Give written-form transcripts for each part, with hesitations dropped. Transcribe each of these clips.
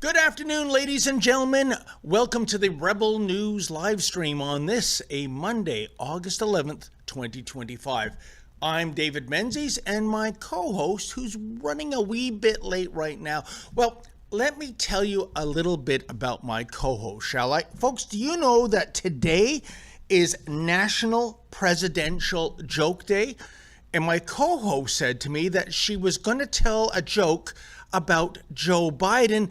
Good afternoon, ladies and gentlemen. Welcome to the Rebel News live stream on this, a Monday, August 11th, 2025. I'm David Menzies, and my co-host, who's running a wee bit late right now. Well, let me tell you a little bit about my co-host, shall I? Folks, do you know that today is National Presidential Joke Day? And my co-host said to me that she was going to tell a joke about Joe Biden,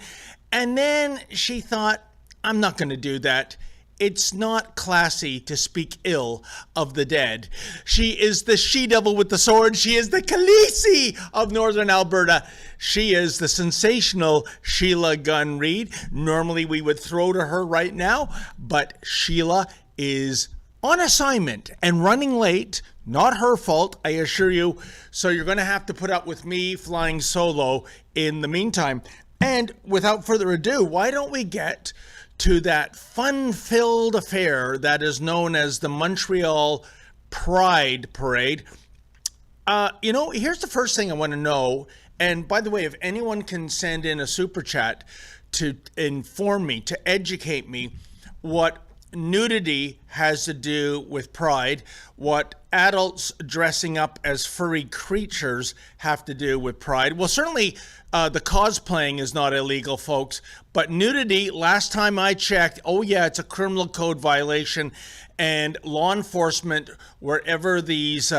and then she thought, I'm not going to do that. It's not classy to speak ill of the dead. She is the she-devil with the sword. She is the Khaleesi of Northern Alberta. She is the sensational Sheila Gunn Reid. Normally we would throw to her right now, but Sheila is on assignment and running late. Not her fault, I assure you. So you're going to have to put up with me flying solo in the meantime. And without further ado, why don't we get to that fun-filled affair that is known as the Montreal Pride Parade? Here's the first thing I want to know. And by the way, if anyone can send in a super chat to inform me, to educate me what nudity has to do with pride, what adults dressing up as furry creatures have to do with pride. Well, certainly the cosplaying is not illegal, folks, but nudity, last time I checked, oh yeah, it's a criminal code violation, and law enforcement, wherever these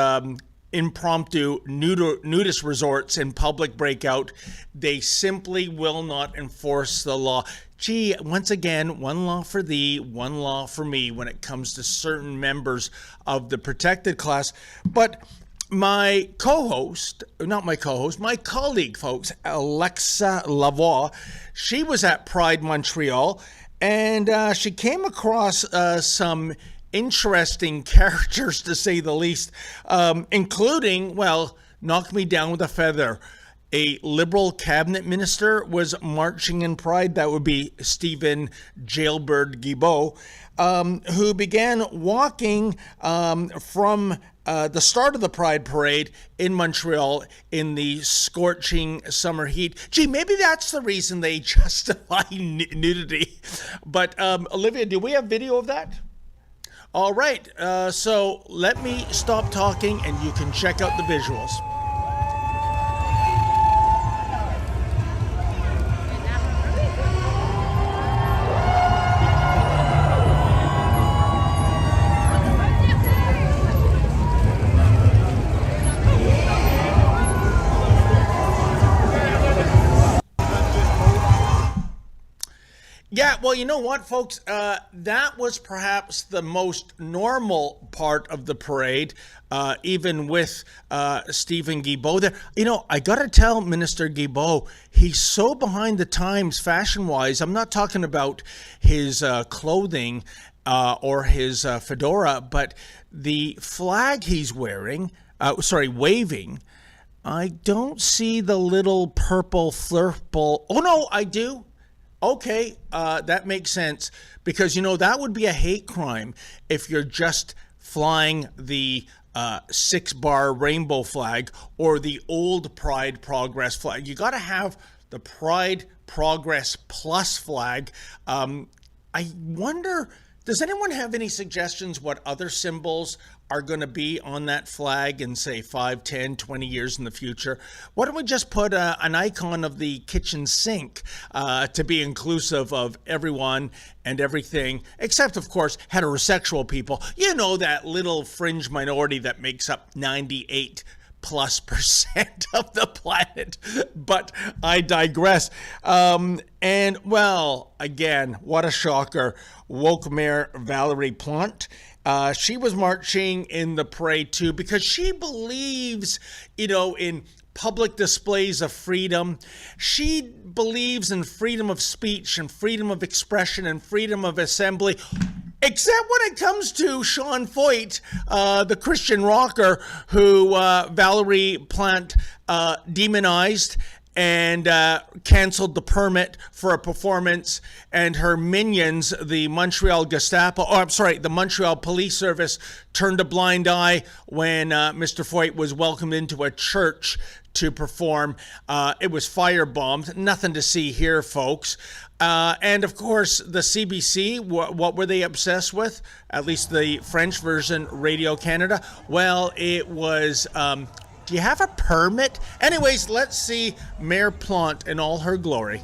impromptu nudist resorts in public breakout, they simply will not enforce the law. Gee, once again, one law for thee, one law for me when it comes to certain members of the protected class. But my colleague, folks, Alexa Lavoie, she was at Pride Montreal, and she came across some interesting characters, to say the least, including, well, knock me down with a feather. A Liberal cabinet minister was marching in Pride. That would be Stephen Jailbird Guilbeault, who began walking from the start of the Pride Parade in Montreal in the scorching summer heat. Gee, maybe that's the reason they justify nudity. But Olivia, do we have video of that? All right, so let me stop talking and you can check out the visuals. Yeah, well, you know what, folks? That was perhaps the most normal part of the parade, even with Stephen Guilbeault there. You know, I got to tell Minister Guilbeault, he's so behind the times fashion-wise. I'm not talking about his clothing or his fedora, but the flag he's waving, I don't see the little purple flurple. Oh, no, I do. Okay, that makes sense, because, that would be a hate crime if you're just flying the 6-bar rainbow flag or the old Pride Progress flag. You got to have the Pride Progress Plus flag. I wonder, does anyone have any suggestions what other symbols are going to be on that flag in, say, 5, 10, 20 years in the future? Why don't we just put an icon of the kitchen sink to be inclusive of everyone and everything, except, of course, heterosexual people. You know, that little fringe minority that makes up 98% of the planet. But I digress. And, well, again, what a shocker. Woke Mayor Valerie Plante. She was marching in the parade too, because she believes, in public displays of freedom. She believes in freedom of speech and freedom of expression and freedom of assembly, except when it comes to Sean Foyt, the Christian rocker who Valerie Plante demonized and canceled the permit for a performance, and her minions, the Montreal the Montreal Police Service, turned a blind eye when Mr. Foyt was welcomed into a church to perform. It was firebombed. Nothing to see here, folks. And of course, the CBC, what were they obsessed with? At least the French version, Radio Canada. Well, it was, do you have a permit? Anyways, let's see Mayor Plante in all her glory.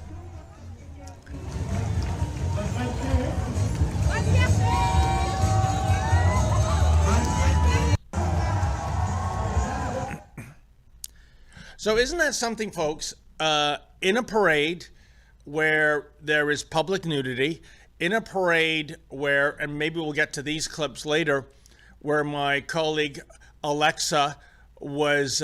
So isn't that something, folks? In a parade where there is public nudity, in a parade where, and maybe we'll get to these clips later, where my colleague Alexa was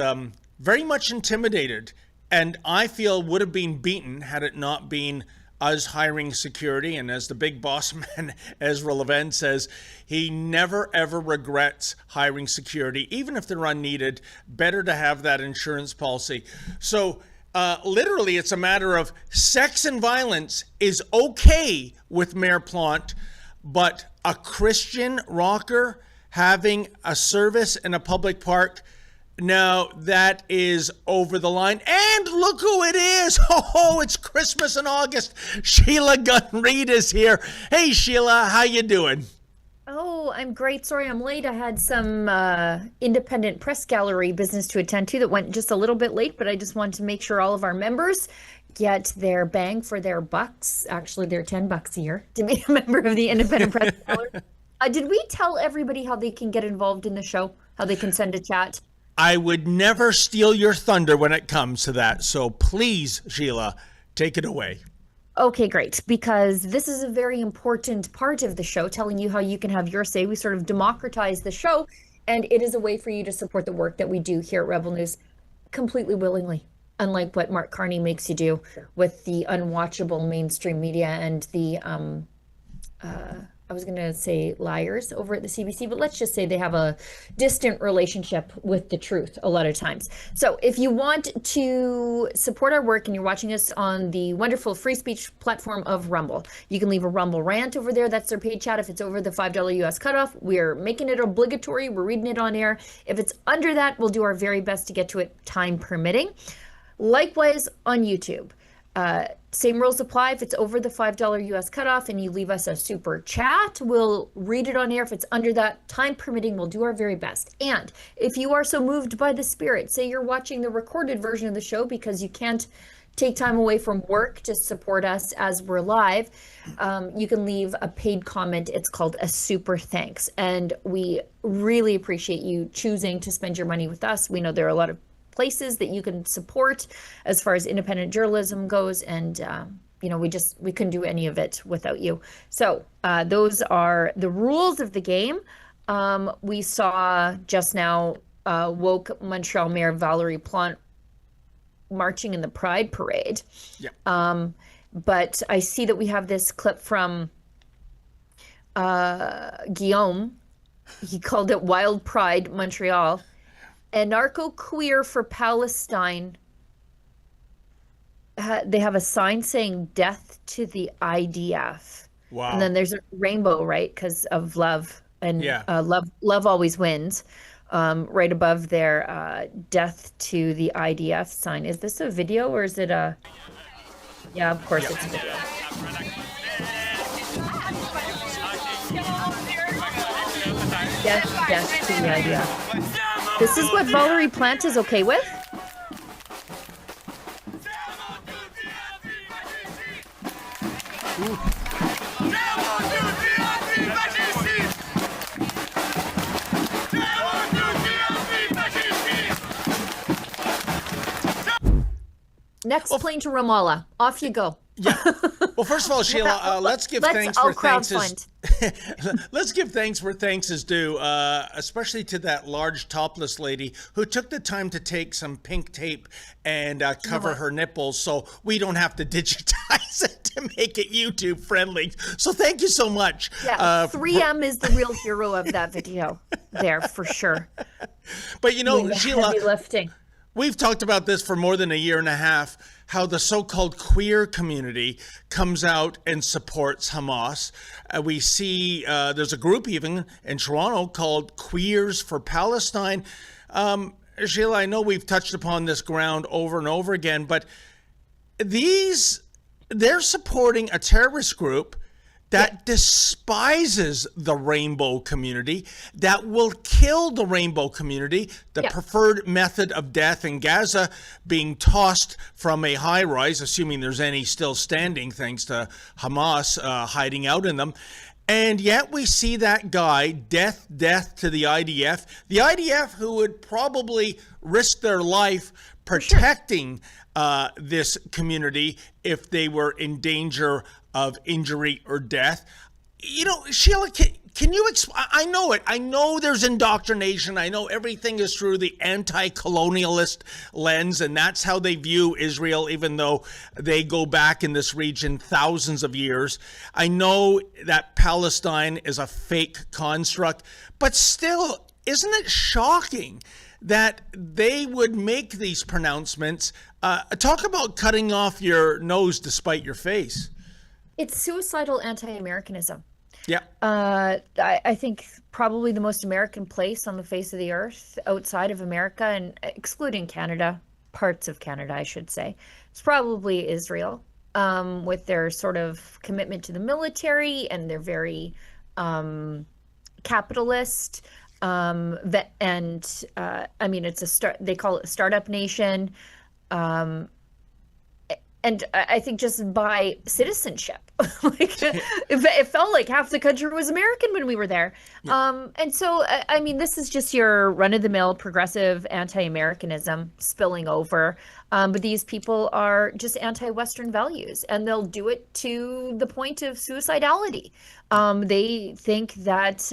very much intimidated, and I feel would have been beaten had it not been us hiring security. And as the big boss man, Ezra Levin, says, he never ever regrets hiring security, even if they're unneeded. Better to have that insurance policy. So literally, it's a matter of sex and violence is okay with Mayor Plante, but a Christian rocker having a service in a public park, no, that is over the line. And look who it is. Oh, it's Christmas in August. Sheila Gunn-Reid is here. Hey, Sheila, how you doing? Oh, I'm great. Sorry, I'm late. I had some independent press gallery business to attend to that went just a little bit late, but I just wanted to make sure all of our members get their bang for their bucks. Actually, they're $10 a year to be a member of the independent press gallery. Did we tell everybody how they can get involved in the show? How they can send a chat? I would never steal your thunder when it comes to that. So please, Sheila, take it away. Okay, great. Because this is a very important part of the show, telling you how you can have your say. We sort of democratize the show, and it is a way for you to support the work that we do here at Rebel News completely willingly, unlike what Mark Carney makes you do with the unwatchable mainstream media and the I was going to say liars over at the CBC, but let's just say they have a distant relationship with the truth a lot of times. So if you want to support our work and you're watching us on the wonderful free speech platform of Rumble, you can leave a Rumble rant over there. That's their paid chat. If it's over the $5 US cutoff, we're making it obligatory. We're reading it on air. If it's under that, we'll do our very best to get to it, time permitting. Likewise on YouTube. Same rules apply. If it's over the $5 US cutoff and you leave us a super chat, we'll read it on air. If it's under that, time permitting, we'll do our very best. And if you are so moved by the Spirit, say you're watching the recorded version of the show because you can't take time away from work to support us as we're live, you can leave a paid comment. It's called a super thanks. And we really appreciate you choosing to spend your money with us. We know there are a lot of places that you can support as far as independent journalism goes, and we couldn't do any of it without you. So those are the rules of the game. We saw just now woke Montreal Mayor Valerie Plante marching in the Pride Parade. Yeah. But I see that we have this clip from Guillaume. He called it Wild Pride Montreal. Anarcho-queer for Palestine. They have a sign saying death to the IDF. Wow. And then there's a rainbow, right? Because of love. And yeah. Love always wins. Right above their death to the IDF sign. Is this a video or is it a... Yeah, of course it's a video. Death to the IDF. This is what Valerie Plante is okay with? Next plane to Ramallah. Off you go. Yeah. Well, first of all, Sheila, let's give thanks where thanks is let's give thanks where thanks is due, especially to that large topless lady who took the time to take some pink tape and cover her nipples so we don't have to digitize it to make it YouTube friendly. So thank you so much. Yeah, 3M is the real hero of that video there for sure. But Sheila, heavy lifting. We've talked about this for more than a year and a half, how the so-called queer community comes out and supports Hamas. We see there's a group even in Toronto called Queers for Palestine. Sheila, I know we've touched upon this ground over and over again, but they're supporting a terrorist group that despises the rainbow community, that will kill the rainbow community, the preferred method of death in Gaza being tossed from a high rise, assuming there's any still standing thanks to Hamas hiding out in them. And yet we see that guy, death to the IDF who would probably risk their life protecting this community if they were in danger of injury or death. You know, Sheila, can you explain? I know it. I know there's indoctrination. I know everything is through the anti-colonialist lens, and that's how they view Israel, even though they go back in this region thousands of years. I know that Palestine is a fake construct, but still, isn't it shocking that they would make these pronouncements? Talk about cutting off your nose despite your face. It's suicidal anti-Americanism. Yeah. I think probably the most American place on the face of the earth outside of America, and excluding Canada, parts of Canada, I should say, it's probably Israel, with their sort of commitment to the military, and they're very capitalist. I mean, they call it a startup nation. And I think just by citizenship, it felt like half the country was American when we were there. Yeah. And so, I mean, this is just your run-of-the-mill progressive anti-Americanism spilling over. But these people are just anti-Western values, and they'll do it to the point of suicidality. They think that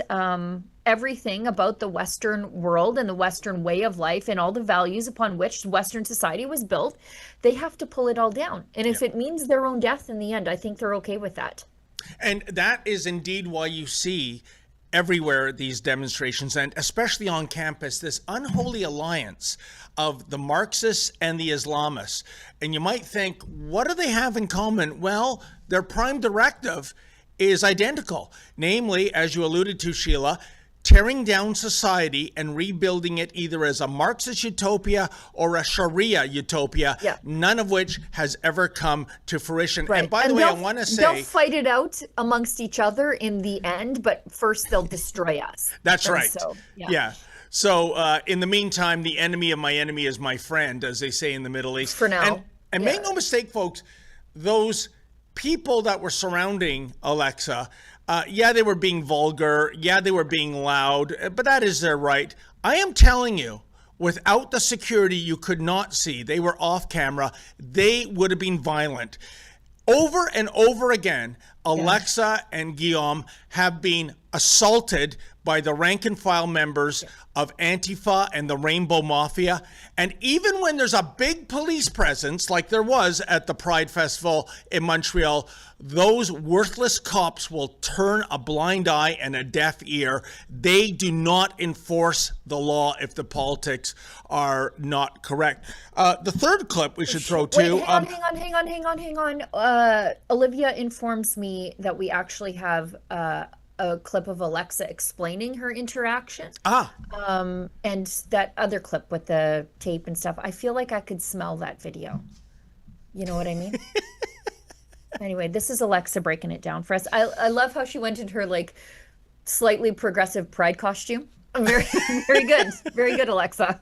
everything about the Western world and the Western way of life and all the values upon which Western society was built, they have to pull it all down. And if it means their own death in the end, I think they're okay with that. And that is indeed why you see everywhere these demonstrations, and especially on campus, this unholy alliance of the Marxists and the Islamists. And you might think, what do they have in common? Well, their prime directive is identical. Namely, as you alluded to, Sheila, tearing down society and rebuilding it either as a Marxist utopia or a Sharia utopia, none of which has ever come to fruition. Right. And by the way, I want to say, they'll fight it out amongst each other in the end, but first they'll destroy us. That's right. So, So in the meantime, the enemy of my enemy is my friend, as they say in the Middle East. For now. And make no mistake, folks, those people that were surrounding Alexa, they were being vulgar. Yeah, they were being loud, but that is their right. I am telling you, without the security you could not see, they were off camera, they would have been violent. Over and over again, Alexa and Guillaume have been assaulted by the rank and file members of Antifa and the Rainbow Mafia. And even when there's a big police presence, like there was at the Pride Festival in Montreal, those worthless cops will turn a blind eye and a deaf ear. They do not enforce the law if the politics are not correct. The third clip we should throw to... Hang on. Olivia informs me that we actually have a clip of Alexa explaining her interaction. And that other clip with the tape and stuff. I feel like I could smell that video. You know what I mean? Anyway, this is Alexa breaking it down for us. I love how she went into her like slightly progressive pride costume. Very, very good. Very good, Alexa.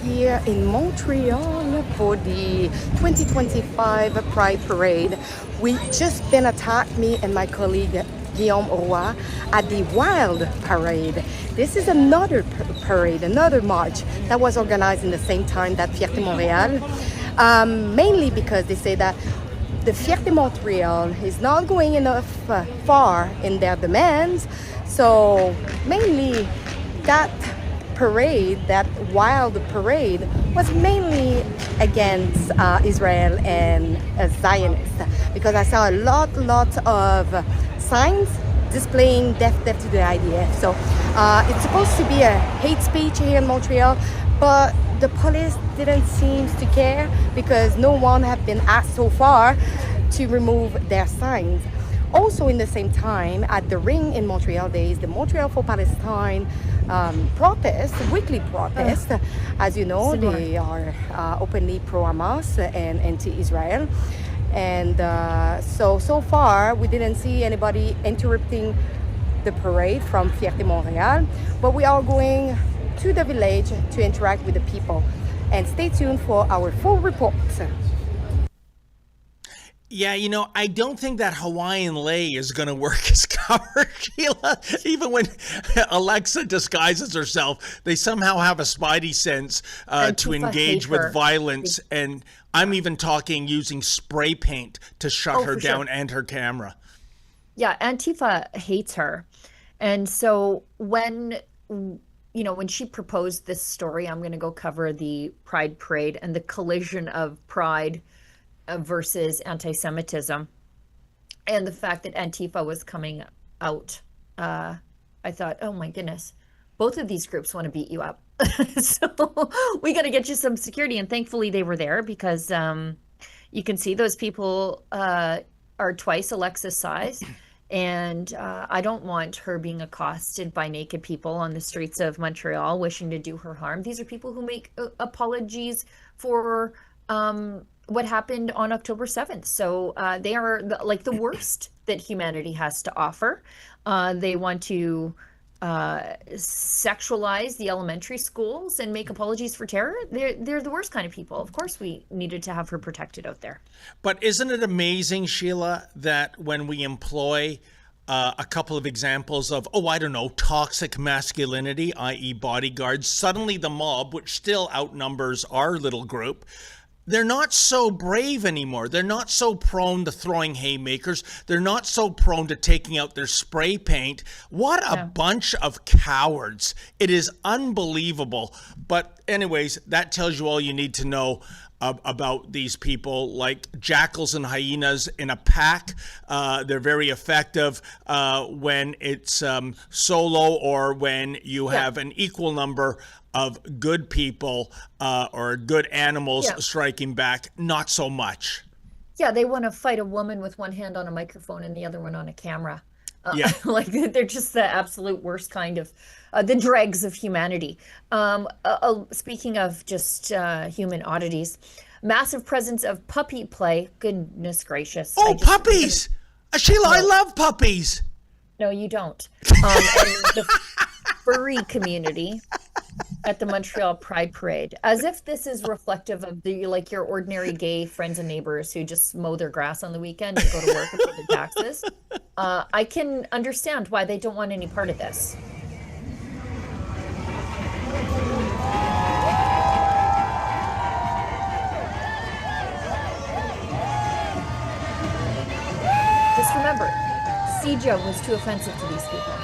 Here in Montreal for the 2025 Pride Parade. We just been attacked, me and my colleague Guillaume Roy, at the Wild Parade. This is another parade, another march that was organized in the same time that Fierté Montréal, mainly because they say that the Fierté Montréal is not going enough far in their demands. So mainly that parade, that wild parade, was mainly against Israel and Zionists, because I saw a lot of signs displaying death to the IDF. So it's supposed to be a hate speech here in Montreal, but the police didn't seem to care because no one have been asked so far to remove their signs. Also, in the same time, at the Ring in Montreal days, the Montreal for Palestine protest, weekly protest. As you know, Similar. they are openly pro-Hamas and anti-Israel. And so far, we didn't see anybody interrupting the parade from Fierté Montréal, but we are going to the village to interact with the people. And stay tuned for our full report. Yeah, I don't think that Hawaiian lei is going to work as cover, Sheila. Even when Alexa disguises herself, they somehow have a spidey sense to Antifa engage hate with her. violence. And I'm even talking using spray paint to shut her for down sure. and her camera. Yeah, Antifa hates her. And so when she proposed this story, I'm going to go cover the Pride Parade and the collision of pride versus anti-Semitism, and the fact that Antifa was coming out. I thought, oh my goodness, both of these groups want to beat you up. So we got to get you some security. And thankfully they were there, because you can see those people are twice Alexa's size. And I don't want her being accosted by naked people on the streets of Montreal wishing to do her harm. These are people who make apologies for what happened on October 7th. So they are like the worst that humanity has to offer. They want to sexualize the elementary schools and make apologies for terror. They're the worst kind of people. Of course, we needed to have her protected out there. But isn't it amazing, Sheila, that when we employ a couple of examples of, toxic masculinity, i.e. bodyguards, suddenly the mob, which still outnumbers our little group, they're not so brave anymore. They're not so prone to throwing haymakers. They're not so prone to taking out their spray paint. What a bunch of cowards. It is unbelievable. But anyways, that tells you all you need to know about these people. Like jackals and hyenas in a pack, they're very effective when it's solo, or when you have an equal number of good people or good animals striking back. Not so much. Yeah, they want to fight a woman with one hand on a microphone and the other one on a camera. Like they're just the absolute worst kind of the dregs of humanity. Speaking of just human oddities, massive presence of puppy play. Goodness gracious! Puppies! Sheila, I love puppies. No, you don't. And the furry community at the Montreal Pride Parade, as if this is reflective of your ordinary gay friends and neighbors who just mow their grass on the weekend and go to work and pay their taxes. I can understand why they don't want any part of this. Just remember, CJ was too offensive to these people.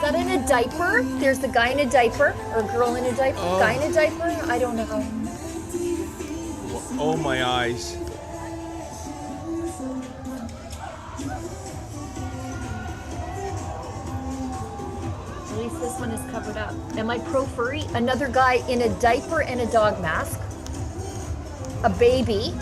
In a diaper. There's the guy in a diaper, or girl in a diaper. Guy in a diaper. I don't know. Oh my eyes. At least this one is covered up. Am I pro furry? Another guy in a diaper and a dog mask. A baby.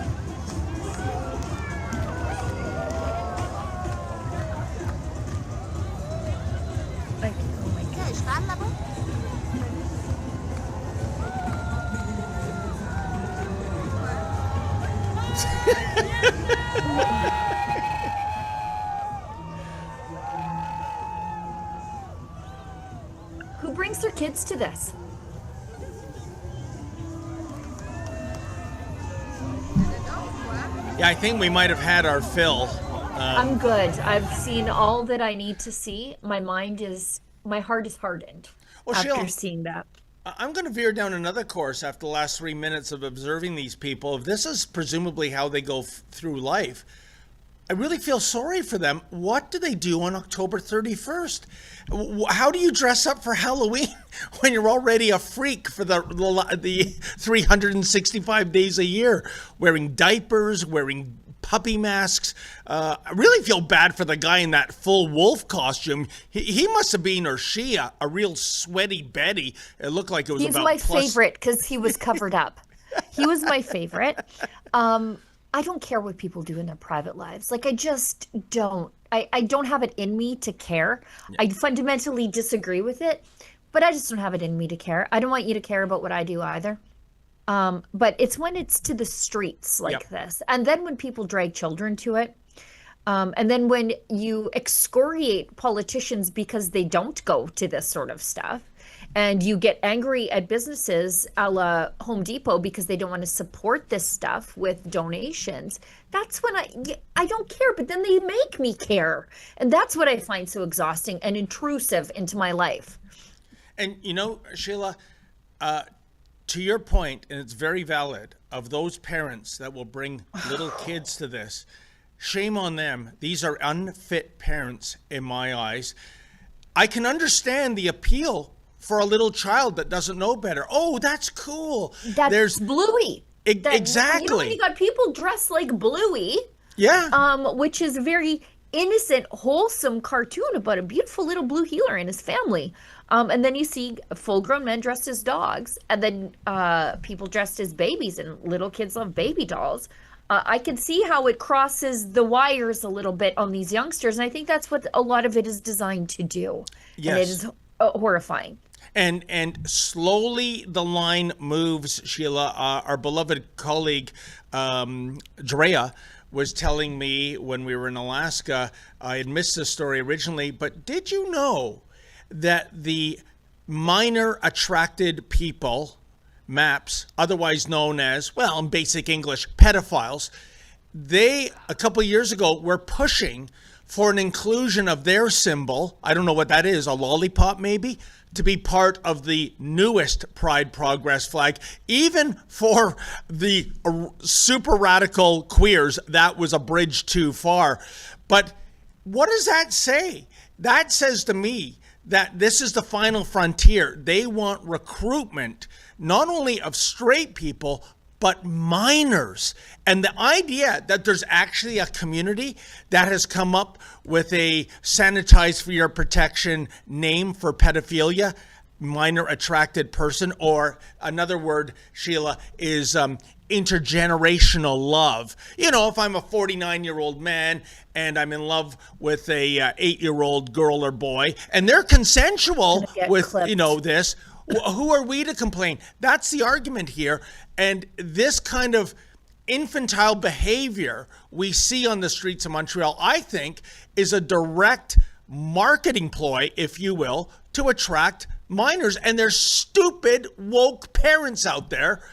Who brings their kids to this? Yeah, I think we might have had our fill. I'm good. I've seen all that I need to see. My heart is hardened Well, after Sheila, seeing that. I'm going to veer down another course after the last 3 minutes of observing these people. If this is presumably how they go through life, I really feel sorry for them. What do they do on October 31st? How do you dress up for Halloween when you're already a freak for the 365 days a year, wearing diapers, wearing puppy masks? I really feel bad for the guy in that full wolf costume. He must have been, or she, a real sweaty Betty. It looked like it was He's about my plus. favorite because he was covered up. He was my favorite. I don't care what people do in their private lives. Like, I just don't. I don't have it in me to care. I fundamentally disagree with it, but I just don't have it in me to care. I don't want you to care about what I do either. But it's when it's to the streets like Yep. this. And then when people drag children to it. And then when you excoriate politicians because they don't go to this sort of stuff, and you get angry at businesses a la Home Depot because they don't want to support this stuff with donations, that's when I don't care, but then they make me care. And that's what I find so exhausting and intrusive into my life. And Sheila, to your point, and it's very valid, of those parents that will bring little kids to this, shame on them. These are unfit parents in my eyes. I can understand the appeal for a little child that doesn't know better. Oh, that's cool. That's Bluey. Exactly. You got people dressed like Bluey. Yeah. Which is a very innocent, wholesome cartoon about a beautiful little blue heeler and his family. And then you see full-grown men dressed as dogs, and then people dressed as babies, and little kids love baby dolls. I can see how it crosses the wires a little bit on these youngsters, and I think that's what a lot of it is designed to do. Yes. And it is horrifying. And slowly the line moves, Sheila. Our beloved colleague, Drea, was telling me when we were in Alaska, I had missed this story originally, but did you know that the minor attracted people, MAPS, otherwise known as, well, in basic English, pedophiles, they, a couple of years ago, were pushing for an inclusion of their symbol, I don't know what that is, a lollipop maybe, to be part of the newest Pride Progress flag. Even for the super radical queers, that was a bridge too far. But what does that say? That says to me that this is the final frontier. They want recruitment, not only of straight people, but minors. And the idea that there's actually a community that has come up with a sanitize for your protection name for pedophilia, minor attracted person, or another word, Sheila, is intergenerational love. You know, if I'm a 49-year-old man and I'm in love with a 8-year-old girl or boy, and they're consensual with, this, who are we to complain? That's the argument here. And this kind of infantile behavior we see on the streets of Montreal, I think, is a direct marketing ploy, if you will, to attract minors. And there's stupid woke parents out there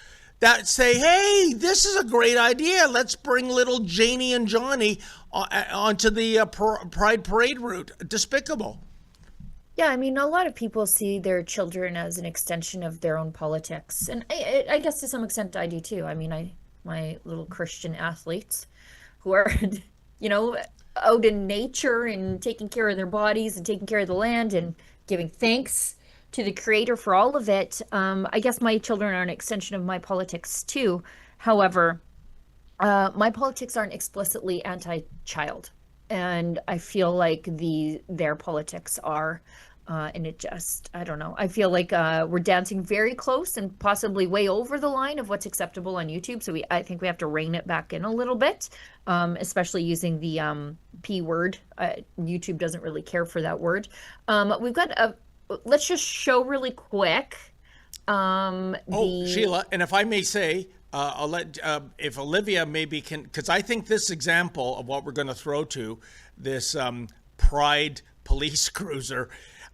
that say, hey, this is a great idea. Let's bring little Janie and Johnny onto the Pride Parade route. Despicable. Yeah, I mean, a lot of people see their children as an extension of their own politics. And I guess to some extent I do too. I mean, my little Christian athletes who are, out in nature and taking care of their bodies and taking care of the land and giving thanks to the Creator for all of it. I guess my children are an extension of my politics too. However, my politics aren't explicitly anti-child. And I feel like their politics are, and it just, I don't know. I feel like we're dancing very close and possibly way over the line of what's acceptable on YouTube. So I think we have to rein it back in a little bit, especially using the P word. YouTube doesn't really care for that word. We've got let's just show really quick. Sheila, and if I may say, I'll let, if Olivia maybe can, because I think this example of what we're going to throw to, this Pride police cruiser,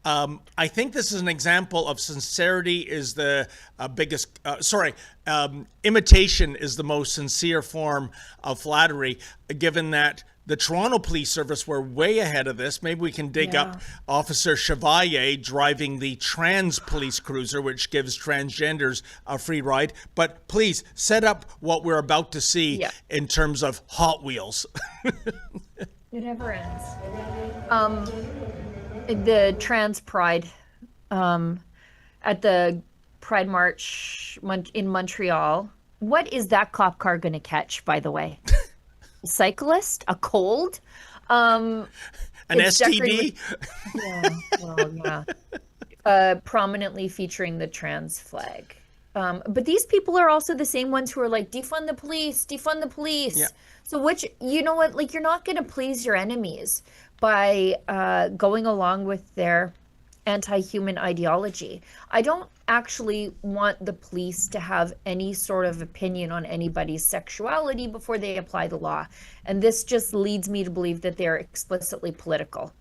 I think this is an example of sincerity is the imitation is the most sincere form of flattery, given that the Toronto Police Service were way ahead of this. Maybe we can dig up Officer Chevalier driving the trans police cruiser, which gives transgenders a free ride. But please set up what we're about to see in terms of Hot Wheels. It never ends. The Trans Pride at the Pride March in Montreal. What is that cop car going to catch, by the way? A cyclist? A cold? An STD? Prominently featuring the trans flag. But these people are also the same ones who are like, defund the police, defund the police. Yeah. So you know what, like, you're not going to please your enemies by going along with their anti-human ideology. I don't actually want the police to have any sort of opinion on anybody's sexuality before they apply the law. And this just leads me to believe that they're explicitly political.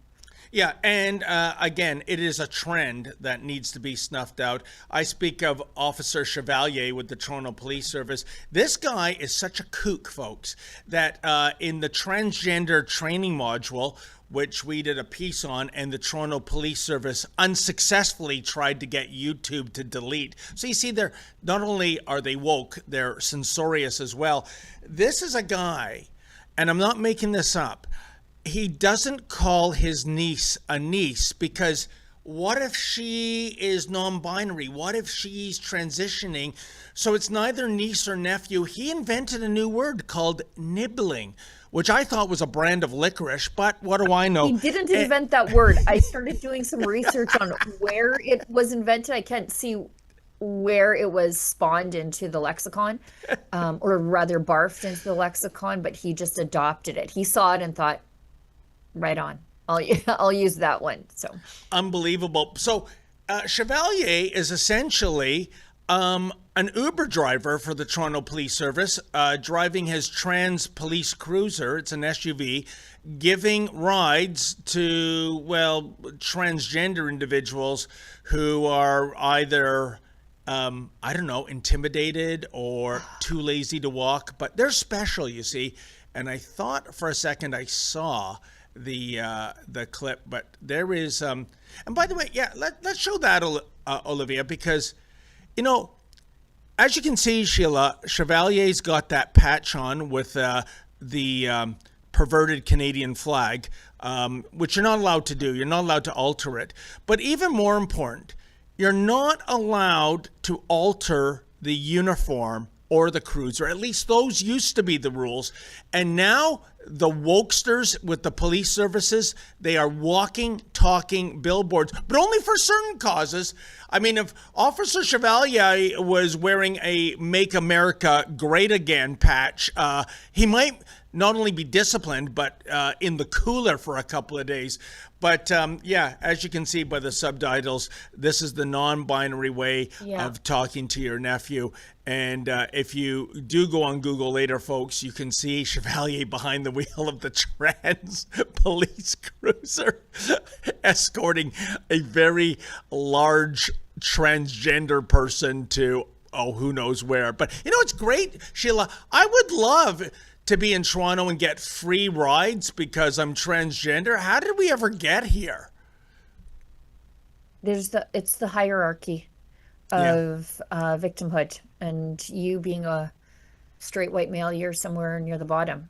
Yeah, and again, it is a trend that needs to be snuffed out. I speak of Officer Chevalier with the Toronto Police Service. This guy is such a kook, folks, that in the transgender training module, which we did a piece on, and the Toronto Police Service unsuccessfully tried to get YouTube to delete. So you see, they're not only are they woke, they're censorious as well. This is a guy, and I'm not making this up, he doesn't call his niece a niece because what if she is non-binary? What if she's transitioning? So it's neither niece or nephew. He invented a new word called nibbling, which I thought was a brand of licorice, but what do I know? He didn't invent that word. I started doing some research on where it was invented. I can't see where it was spawned into the lexicon, or rather barfed into the lexicon, but he just adopted it. He saw it and thought, right on. I'll use that one. So unbelievable. So Chevalier is essentially an Uber driver for the Toronto Police Service, driving his trans police cruiser. It's an SUV, giving rides to, well, transgender individuals who are either, I don't know, intimidated or too lazy to walk. But they're special, you see. And I thought for a second I saw the clip, but there is and by the way, let's show that, Olivia, because you know, as you can see, Sheila, Chevalier's got that patch on with the perverted Canadian flag, which you're not allowed to do. You're not allowed to alter it. But even more important, you're not allowed to alter the uniform or the cruiser. At least those used to be the rules. And now the wokesters with the police services, they are walking, talking billboards, but only for certain causes. I mean, if Officer Chevalier was wearing a Make America Great Again patch, he might not only be disciplined, but in the cooler for a couple of days. But yeah, as you can see by the subtitles, this is the non-binary way of talking to your nephew. And if you do go on Google later, folks, you can see Chevalier behind the wheel of the trans police cruiser escorting a very large transgender person to, oh, who knows where. But, you know, it's great, Sheila. I would love to be in Toronto and get free rides because I'm transgender. How did we ever get here? It's the hierarchy of victimhood, and you being a straight white male, you're somewhere near the bottom.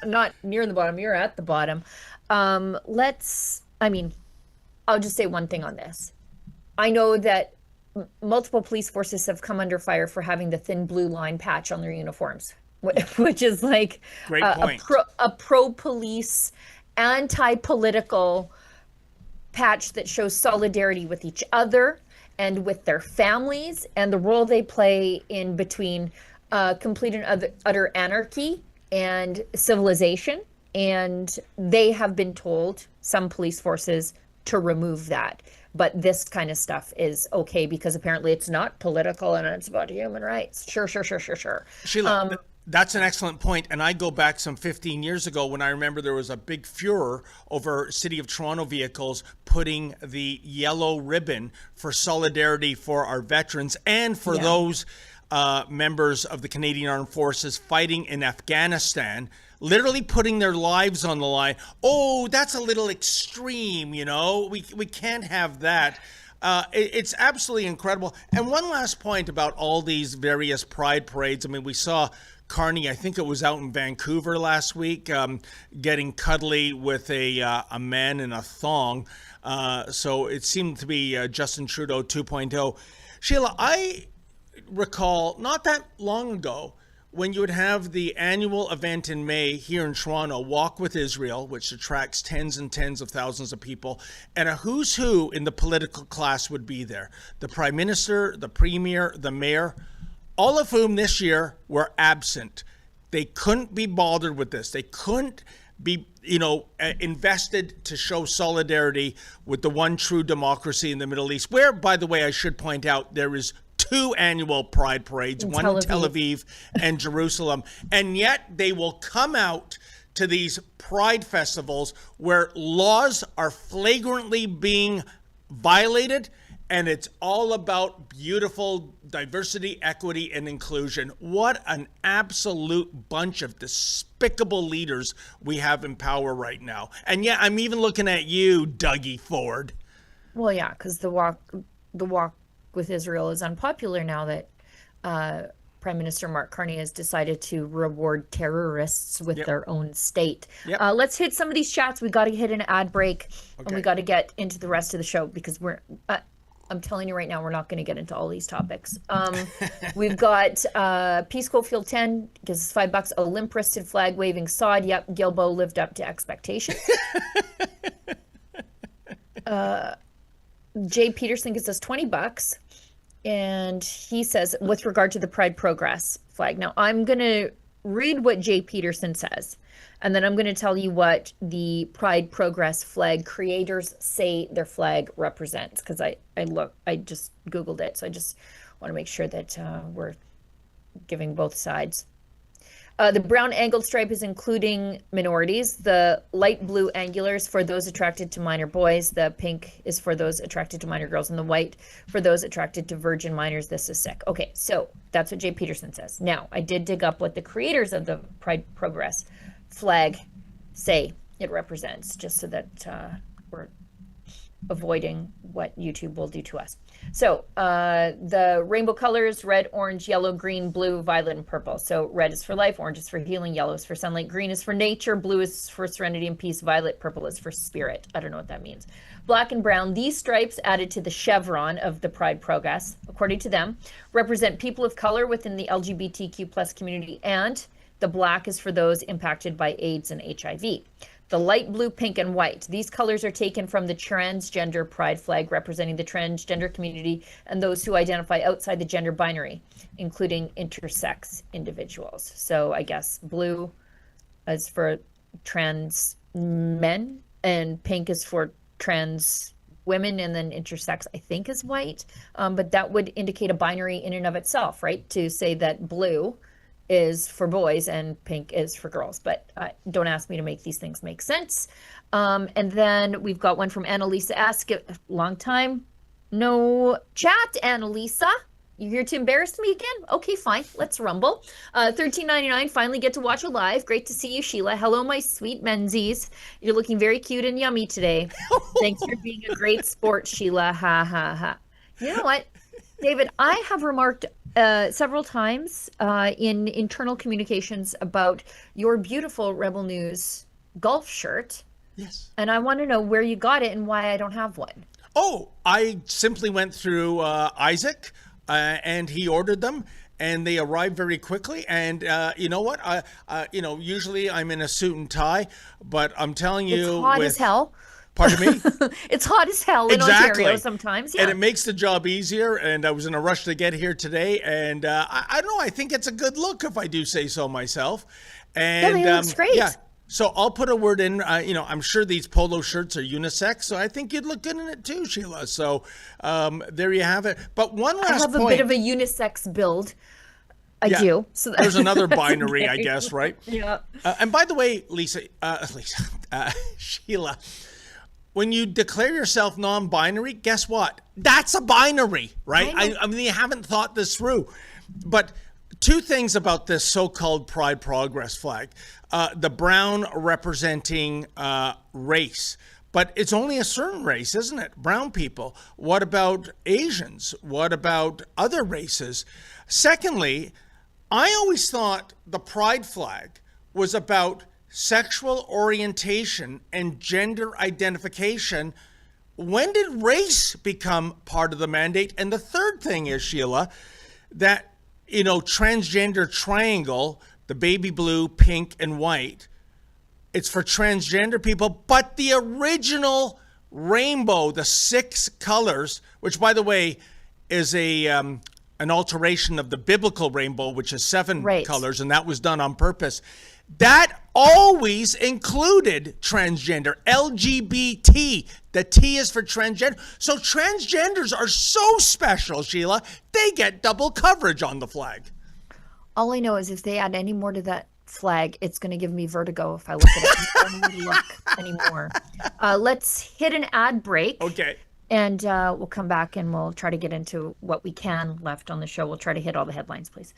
Not near the bottom, you're at the bottom. I'll just say one thing on this. I know that multiple police forces have come under fire for having the thin blue line patch on their uniforms, which is like a pro-police, anti-political patch that shows solidarity with each other and with their families and the role they play in between complete and utter anarchy and civilization. And they have been told, some police forces, to remove that. But this kind of stuff is okay because apparently it's not political and it's about human rights. Sure. Sheila, That's an excellent point. And I go back some 15 years ago when I remember there was a big furor over City of Toronto vehicles putting the yellow ribbon for solidarity for our veterans and for those members of the Canadian Armed Forces fighting in Afghanistan, literally putting their lives on the line. Oh, that's a little extreme, you know. We can't have that. It's absolutely incredible. And one last point about all these various pride parades. I mean, we saw Carney, I think it was out in Vancouver last week, getting cuddly with a man in a thong. So it seemed to be Justin Trudeau 2.0. Sheila, I recall not that long ago when you would have the annual event in May here in Toronto, Walk with Israel, which attracts tens and tens of thousands of people, and a who's who in the political class would be there. The Prime Minister, the Premier, the Mayor, all of whom this year were absent. They couldn't be bothered with this. They couldn't be, invested to show solidarity with the one true democracy in the Middle East, where, by the way, I should point out, there is 2 annual pride parades, one in Tel Aviv and Jerusalem. And yet they will come out to these pride festivals where laws are flagrantly being violated, and it's all about beautiful diversity, equity, and inclusion. What an absolute bunch of despicable leaders we have in power right now. And yeah, I'm even looking at you, Dougie Ford. Well, yeah, because the walk with Israel is unpopular now that Prime Minister Mark Carney has decided to reward terrorists with their own state. Let's hit some of these chats. We got to hit an ad break, and we got to get into the rest of the show because I'm telling you right now, we're not going to get into all these topics. We've got Peace Schofield 10 gives us $5. A limp-wristed flag-waving sod. Yep, Gilbo lived up to expectations. Jay Peterson gives us $20, and he says, with regard to the Pride Progress flag. Now, I'm going to read what Jay Peterson says, and then I'm going to tell you what the Pride Progress flag creators say their flag represents, because I just Googled it, so I just want to make sure that we're giving both sides. The brown angled stripe is including minorities. The light blue angular is for those attracted to minor boys. The pink is for those attracted to minor girls. And the white for those attracted to virgin minors. This is sick. Okay, so that's what Jay Peterson says. Now, I did dig up what the creators of the Pride Progress flag say it represents, just so that we're avoiding what YouTube will do to us. So the rainbow colors: red, orange, yellow, green, blue, violet, and purple. So red is for life, orange is for healing, yellow is for sunlight, green is for nature, blue is for serenity and peace, violet, purple is for spirit. I don't know what that means. Black and brown, these stripes added to the chevron of the Pride Progress, according to them, represent people of color within the LGBTQ plus community, and the black is for those impacted by AIDS and HIV. The light blue, pink, and white. These colors are taken from the transgender pride flag, representing the transgender community and those who identify outside the gender binary, including intersex individuals. So I guess blue is for trans men, and pink is for trans women, and then intersex, I think, is white. But that would indicate a binary in and of itself, right? To say that blue is for boys and pink is for girls, but don't ask me to make these things make sense. And then we've got one from Annalisa. Ask a long time no chat, Annalisa. You here to embarrass me again? Okay, fine. Let's rumble. $13.99. Finally get to watch a live. Great to see you, Sheila. Hello, my sweet Menzies. You're looking very cute and yummy today. Thanks for being a great sport, Sheila. Ha ha ha. You know what, David? I have remarked several times in internal communications about your beautiful Rebel News golf shirt. Yes. And I want to know where you got it and why I don't have one. Oh, I simply went through Isaac and he ordered them, and they arrived very quickly. And you know what? Usually I'm in a suit and tie, but I'm telling you, it's hot as hell. Pardon me? It's hot as hell in Ontario sometimes. Yeah. And it makes the job easier. And I was in a rush to get here today. And I don't know. I think it's a good look, if I do say so myself. And it looks great. Yeah. So I'll put a word in. I'm sure these polo shirts are unisex, so I think you'd look good in it too, Sheila. So there you have it. But one last point. I have a bit of a unisex build. I Yeah. do. So There's another that's binary, I okay. guess, right? Yeah. And by the way, Sheila, when you declare yourself non-binary, guess what? That's a binary, right? I know. I mean, you haven't thought this through. But two things about this so-called Pride Progress flag. The brown representing race. But it's only a certain race, isn't it? Brown people. What about Asians? What about other races? Secondly, I always thought the pride flag was about sexual orientation and gender identification. When did race become part of the mandate? And the third thing is, Sheila, that, transgender triangle, the baby blue, pink, and white, it's for transgender people, but the original rainbow, the 6 colors, which, by the way, is an alteration of the biblical rainbow, which is 7 Right. colors, and that was done on purpose. That always included transgender, LGBT. The T is for transgender. So transgenders are so special, Sheila. They get double coverage on the flag. All I know is if they add any more to that flag, it's going to give me vertigo if I look at it. I don't know where to look anymore. Let's hit an ad break. Okay. And we'll come back and we'll try to get into what we can left on the show. We'll try to hit all the headlines, please.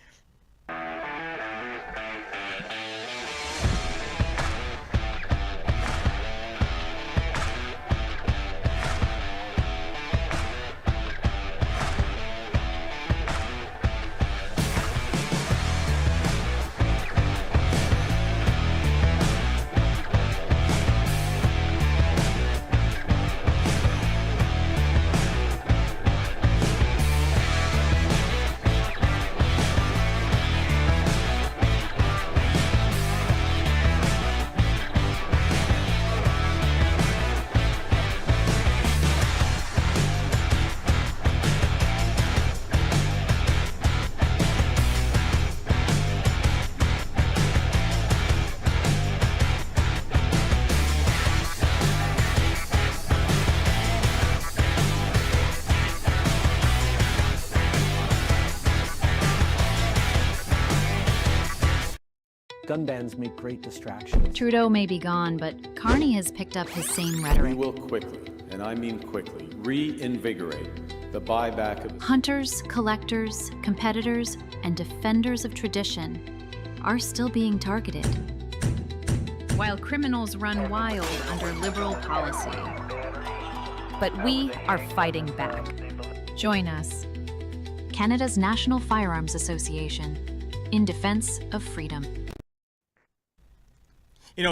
Gun bans make great distractions. Trudeau may be gone, but Carney has picked up his same We rhetoric. will quickly, and I mean quickly, reinvigorate the buyback of Hunters, collectors, competitors, and defenders of tradition are still being targeted, while criminals run wild under Liberal policy. But we are fighting back. Join us, Canada's National Firearms Association, in defense of freedom.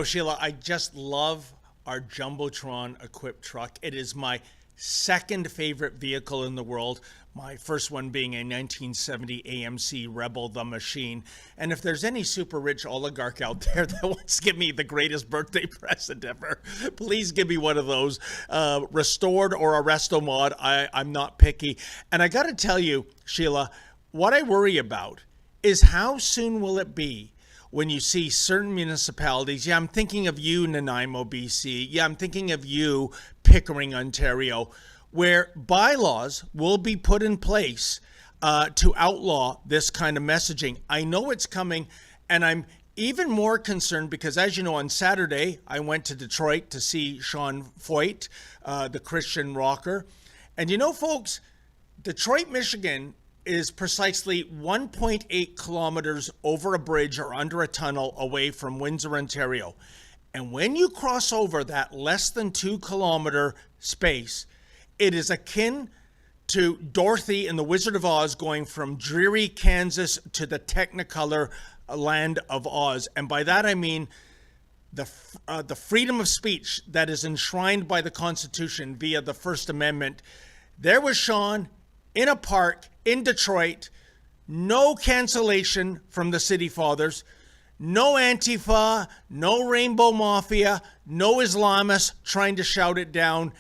Sheila, I just love our Jumbotron equipped truck. It is my second favorite vehicle in the world. My first one being a 1970 AMC Rebel the Machine. And if there's any super rich oligarch out there that wants to give me the greatest birthday present ever, please give me one of those, restored or a resto mod. I'm not picky. And I got to tell you, Sheila, what I worry about is how soon will it be when you see certain municipalities, I'm thinking of you, Nanaimo, BC, I'm thinking of you, Pickering, Ontario, where bylaws will be put in place to outlaw this kind of messaging. I know it's coming, and I'm even more concerned because, as you know, on Saturday, I went to Detroit to see Sean Foyt, the Christian rocker. And folks, Detroit, Michigan is precisely 1.8 kilometers over a bridge or under a tunnel away from Windsor, Ontario. And when you cross over that less than 2 kilometer space, it is akin to Dorothy in The Wizard of Oz going from dreary Kansas to the Technicolor land of Oz. And by that I mean the freedom of speech that is enshrined by the Constitution via the First Amendment. There was Sean in a park in Detroit, no cancellation from the City Fathers, no Antifa, no Rainbow Mafia, no Islamists trying to shout it down.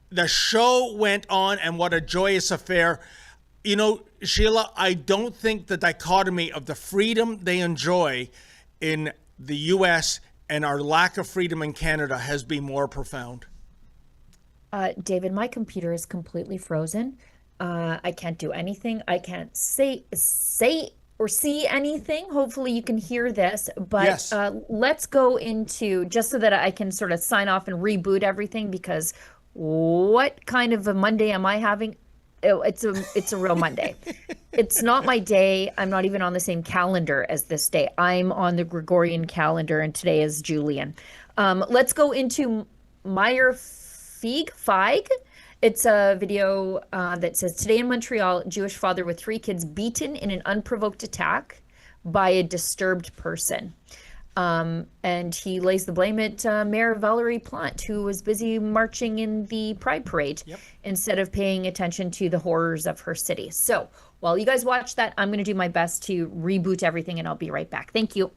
The show went on, and what a joyous affair. Sheila, I don't think the dichotomy of the freedom they enjoy in the U.S. and our lack of freedom in Canada has been more profound. David, my computer is completely frozen. I can't do anything. I can't say or see anything. Hopefully you can hear this, but Yes. let's go into, just so that I can sort of sign off and reboot everything, because what kind of a Monday am I having? Oh, it's a real Monday. It's not my day. I'm not even on the same calendar as this day. I'm on the Gregorian calendar, and today is Julian. Let's go into Meyer Feig. It's a video that says, today in Montreal, Jewish father with 3 kids beaten in an unprovoked attack by a disturbed person. And he lays the blame at Mayor Valerie Plante, who was busy marching in the Pride Parade instead of paying attention to the horrors of her city. So while you guys watch that, I'm going to do my best to reboot everything, and I'll be right back. Thank you.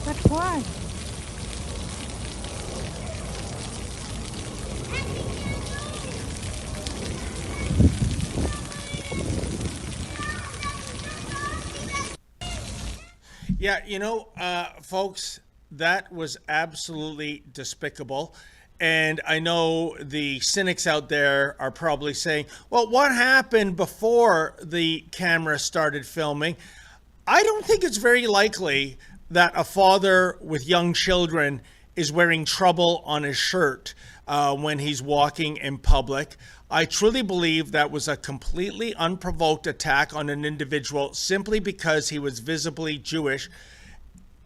That's why. Yeah, folks, that was absolutely despicable. And I know the cynics out there are probably saying, well, what happened before the camera started filming? I don't think it's very likely that a father with young children is wearing trouble on his shirt when he's walking in public. I truly believe that was a completely unprovoked attack on an individual simply because he was visibly Jewish.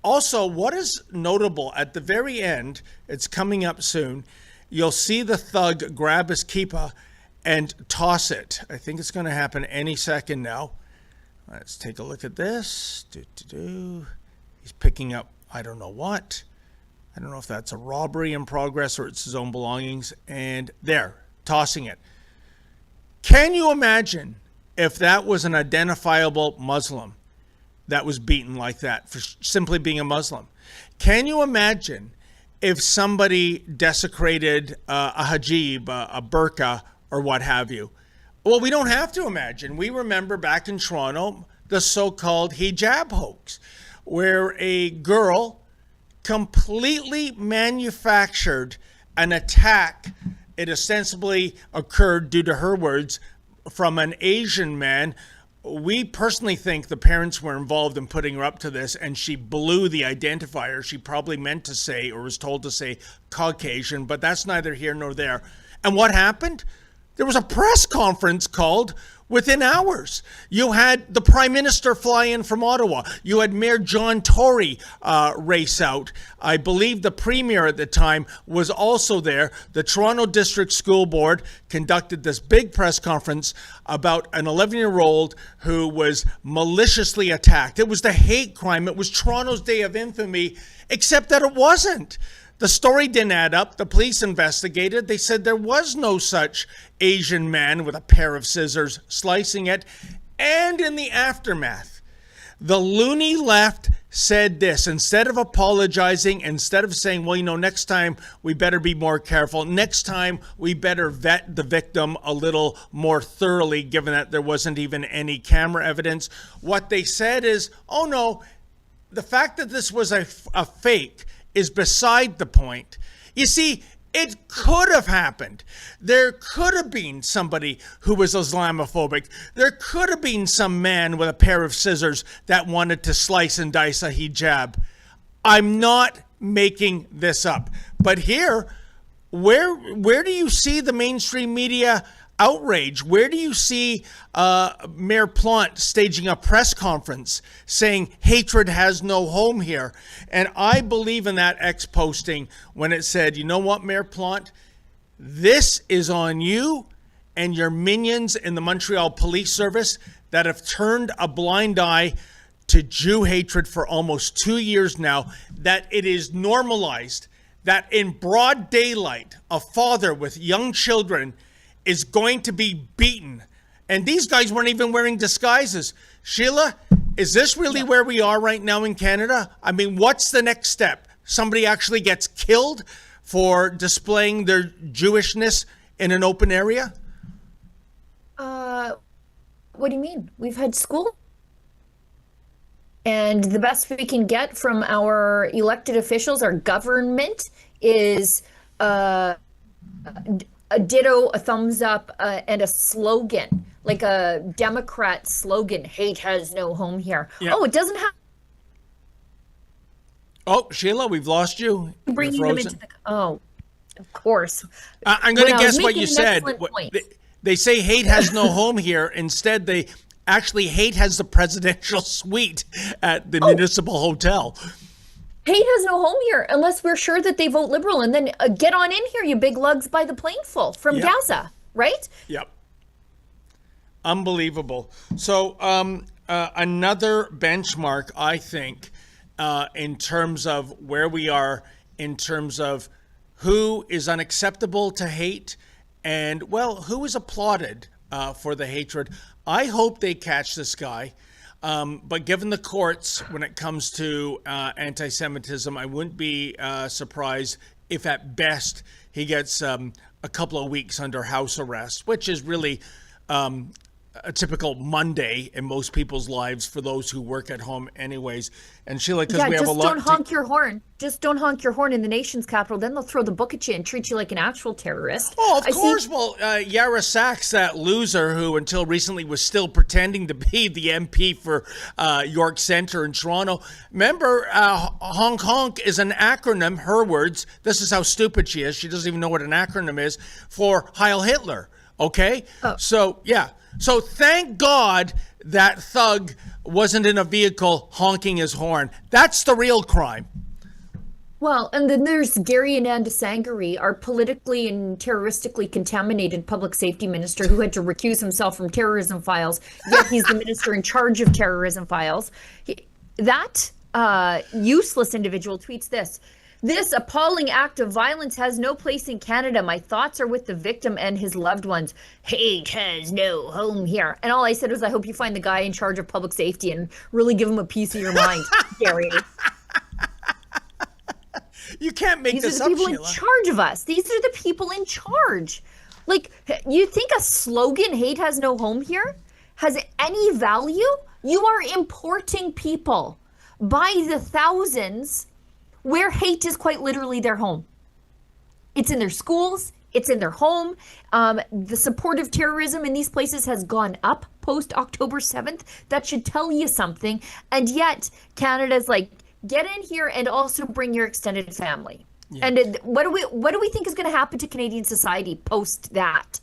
Also, what is notable at the very end, it's coming up soon, you'll see the thug grab his kippah and toss it. I think it's going to happen any second now. Let's take a look at this. He's picking up, I don't know what. I don't know if that's a robbery in progress or it's his own belongings. And there, tossing it. Can you imagine if that was an identifiable Muslim that was beaten like that for simply being a Muslim? Can you imagine if somebody desecrated a hijab, a burqa, or what have you? Well, we don't have to imagine. We remember back in Toronto, the so-called hijab hoax, where a girl completely manufactured an attack. It ostensibly occurred, due to her words, from an Asian man. We personally think the parents were involved in putting her up to this, and she blew the identifier. She probably meant to say, or was told to say, Caucasian, but that's neither here nor there. And what happened? There was a press conference called within hours. You had the Prime Minister fly in from Ottawa. You had Mayor John Tory race out. I believe the Premier at the time was also there. The Toronto District School Board conducted this big press conference about an 11-year-old who was maliciously attacked. It was the hate crime. It was Toronto's day of infamy, except that it wasn't. The story didn't add up. The police investigated. They said there was no such Asian man with a pair of scissors slicing it. And in the aftermath, the loony left said this. Instead of apologizing, instead of saying, well, next time we better be more careful. Next time we better vet the victim a little more thoroughly, given that there wasn't even any camera evidence. What they said is, oh no, the fact that this was a fake is beside the point. You see, it could have happened. There could have been somebody who was Islamophobic. There could have been some man with a pair of scissors that wanted to slice and dice a hijab. I'm not making this up. But here, where do you see the mainstream media outrage? Where do you see Mayor Plante staging a press conference saying hatred has no home here? And I believe in that X posting when it said, you know what, Mayor Plante, this is on you and your minions in the Montreal Police Service that have turned a blind eye to Jew hatred for almost 2 years now, that it is normalized that in broad daylight, a father with young children is going to be beaten. And these guys weren't even wearing disguises. Sheila, is this really where we are right now in Canada? I mean, what's the next step? Somebody actually gets killed for displaying their Jewishness in an open area? What do you mean? We've had school. And the best we can get from our elected officials, our government, is a ditto, a thumbs up, and a slogan, like a Democrat slogan: "Hate has no home here." Yeah. Oh, it doesn't have Oh, Sheila, we've lost you. You're bringing them frozen. into the. Oh, of course. I'm going When to I was guess what making you an said. excellent point. They say hate has no home here. Instead, they actually hate has the presidential suite at the municipal hotel. Hate has no home here unless we're sure that they vote Liberal. And then get on in here, you big lugs by the planeful from Yep. Gaza, right? Yep. Unbelievable. So another benchmark, I think, in terms of where we are, in terms of who is unacceptable to hate and, well, who is applauded for the hatred. I hope they catch this guy. But given the courts, when it comes to anti-Semitism, I wouldn't be surprised if at best he gets a couple of weeks under house arrest, which is really a typical Monday in most people's lives for those who work at home anyways. And Sheila, because Yeah, we have a just lot don't honk your horn. Just don't honk your horn in the nation's capital. Then they'll throw the book at you and treat you like an actual terrorist. Oh, of course. Well, Yara Sachs, that loser who until recently was still pretending to be the MP for York Centre in Toronto. Remember, honk honk is an acronym, her words. This is how stupid she is. She doesn't even know what an acronym is for Heil Hitler. Okay? So, yeah. So thank God that thug wasn't in a vehicle honking his horn. That's the real crime. Well, and then there's Gary Ananda Sangari, our politically and terroristically contaminated public safety minister who had to recuse himself from terrorism files, yet he's the minister in charge of terrorism files. That useless individual tweets this: "This appalling act of violence has no place in Canada. My thoughts are with the victim and his loved ones. Hate has no home here." And all I said was, I hope you find the guy in charge of public safety and really give him a piece of your mind, Gary. You can't make These are this the up, people Sheila. in charge of us. These are the people in charge. Like, you think a slogan, "Hate has no home here," has any value? You are importing people by the thousands where hate is quite literally their home. It's in their schools. It's in their home. The support of terrorism in these places has gone up post October 7th. That should tell you something. And yet Canada's like, get in here and also bring your extended family. Yeah. And what do we think is going to happen to Canadian society post that?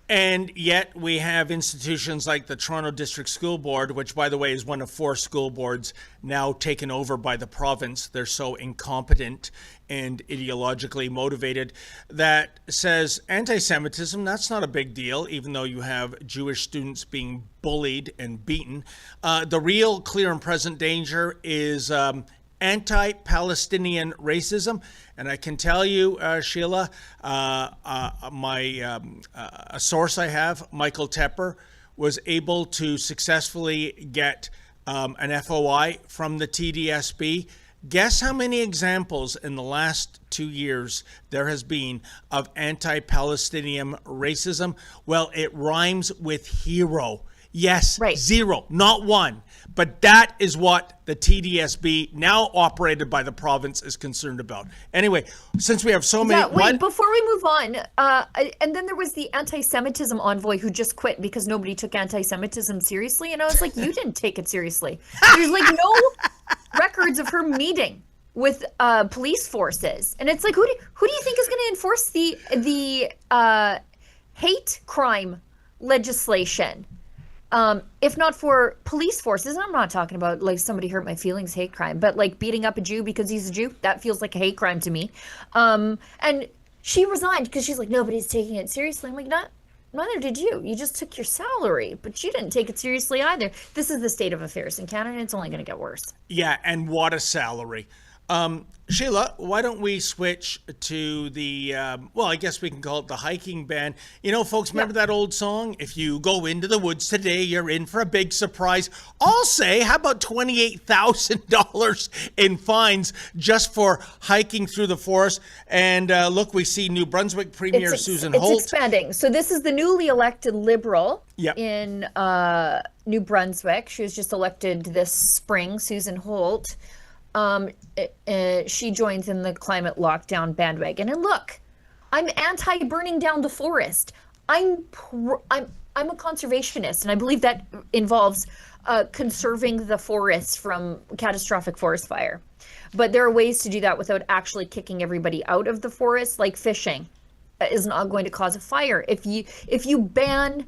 And yet we have institutions like the Toronto District School Board, which, by the way, is one of 4 school boards now taken over by the province. They're so incompetent and ideologically motivated, that says anti-Semitism, that's not a big deal, even though you have Jewish students being bullied and beaten. The real clear and present danger is anti-Palestinian racism. And I can tell you, Sheila, a source I have, Michael Tepper, was able to successfully get an FOI from the TDSB. Guess how many examples in the last 2 years there has been of anti-Palestinian racism? Well, it rhymes with hero. Yes, right. 0, not 1. But that is what the TDSB, now operated by the province, is concerned about. Anyway, since we have so many... Yeah, wait, before we move on, and then there was the anti-Semitism envoy who just quit because nobody took anti-Semitism seriously. And I was like, you didn't take it seriously. There's like no records of her meeting with police forces. And it's like, who do you think is going to enforce the hate crime legislation? If not for police forces, and I'm not talking about like somebody hurt my feelings hate crime, but like beating up a Jew because he's a Jew, that feels like a hate crime to me. And she resigned because she's like, nobody's taking it seriously. I'm like, neither did you. You just took your salary, but you didn't take it seriously either. This is the state of affairs in Canada, and it's only going to get worse. Yeah, and what a salary. Sheila, why don't we switch to the, well, I guess we can call it the hiking ban. You know, folks, remember that old song? If you go into the woods today, you're in for a big surprise. I'll say, how about $28,000 in fines just for hiking through the forest? And look, we see New Brunswick Premier Susan Holt. It's expanding. So this is the newly elected Liberal in New Brunswick. She was just elected this spring, Susan Holt. She joins in the climate lockdown bandwagon. And look, I'm anti-burning down the forest. I'm a conservationist, and I believe that involves conserving the forests from catastrophic forest fire. But there are ways to do that without actually kicking everybody out of the forest, like fishing is not going to cause a fire. If you ban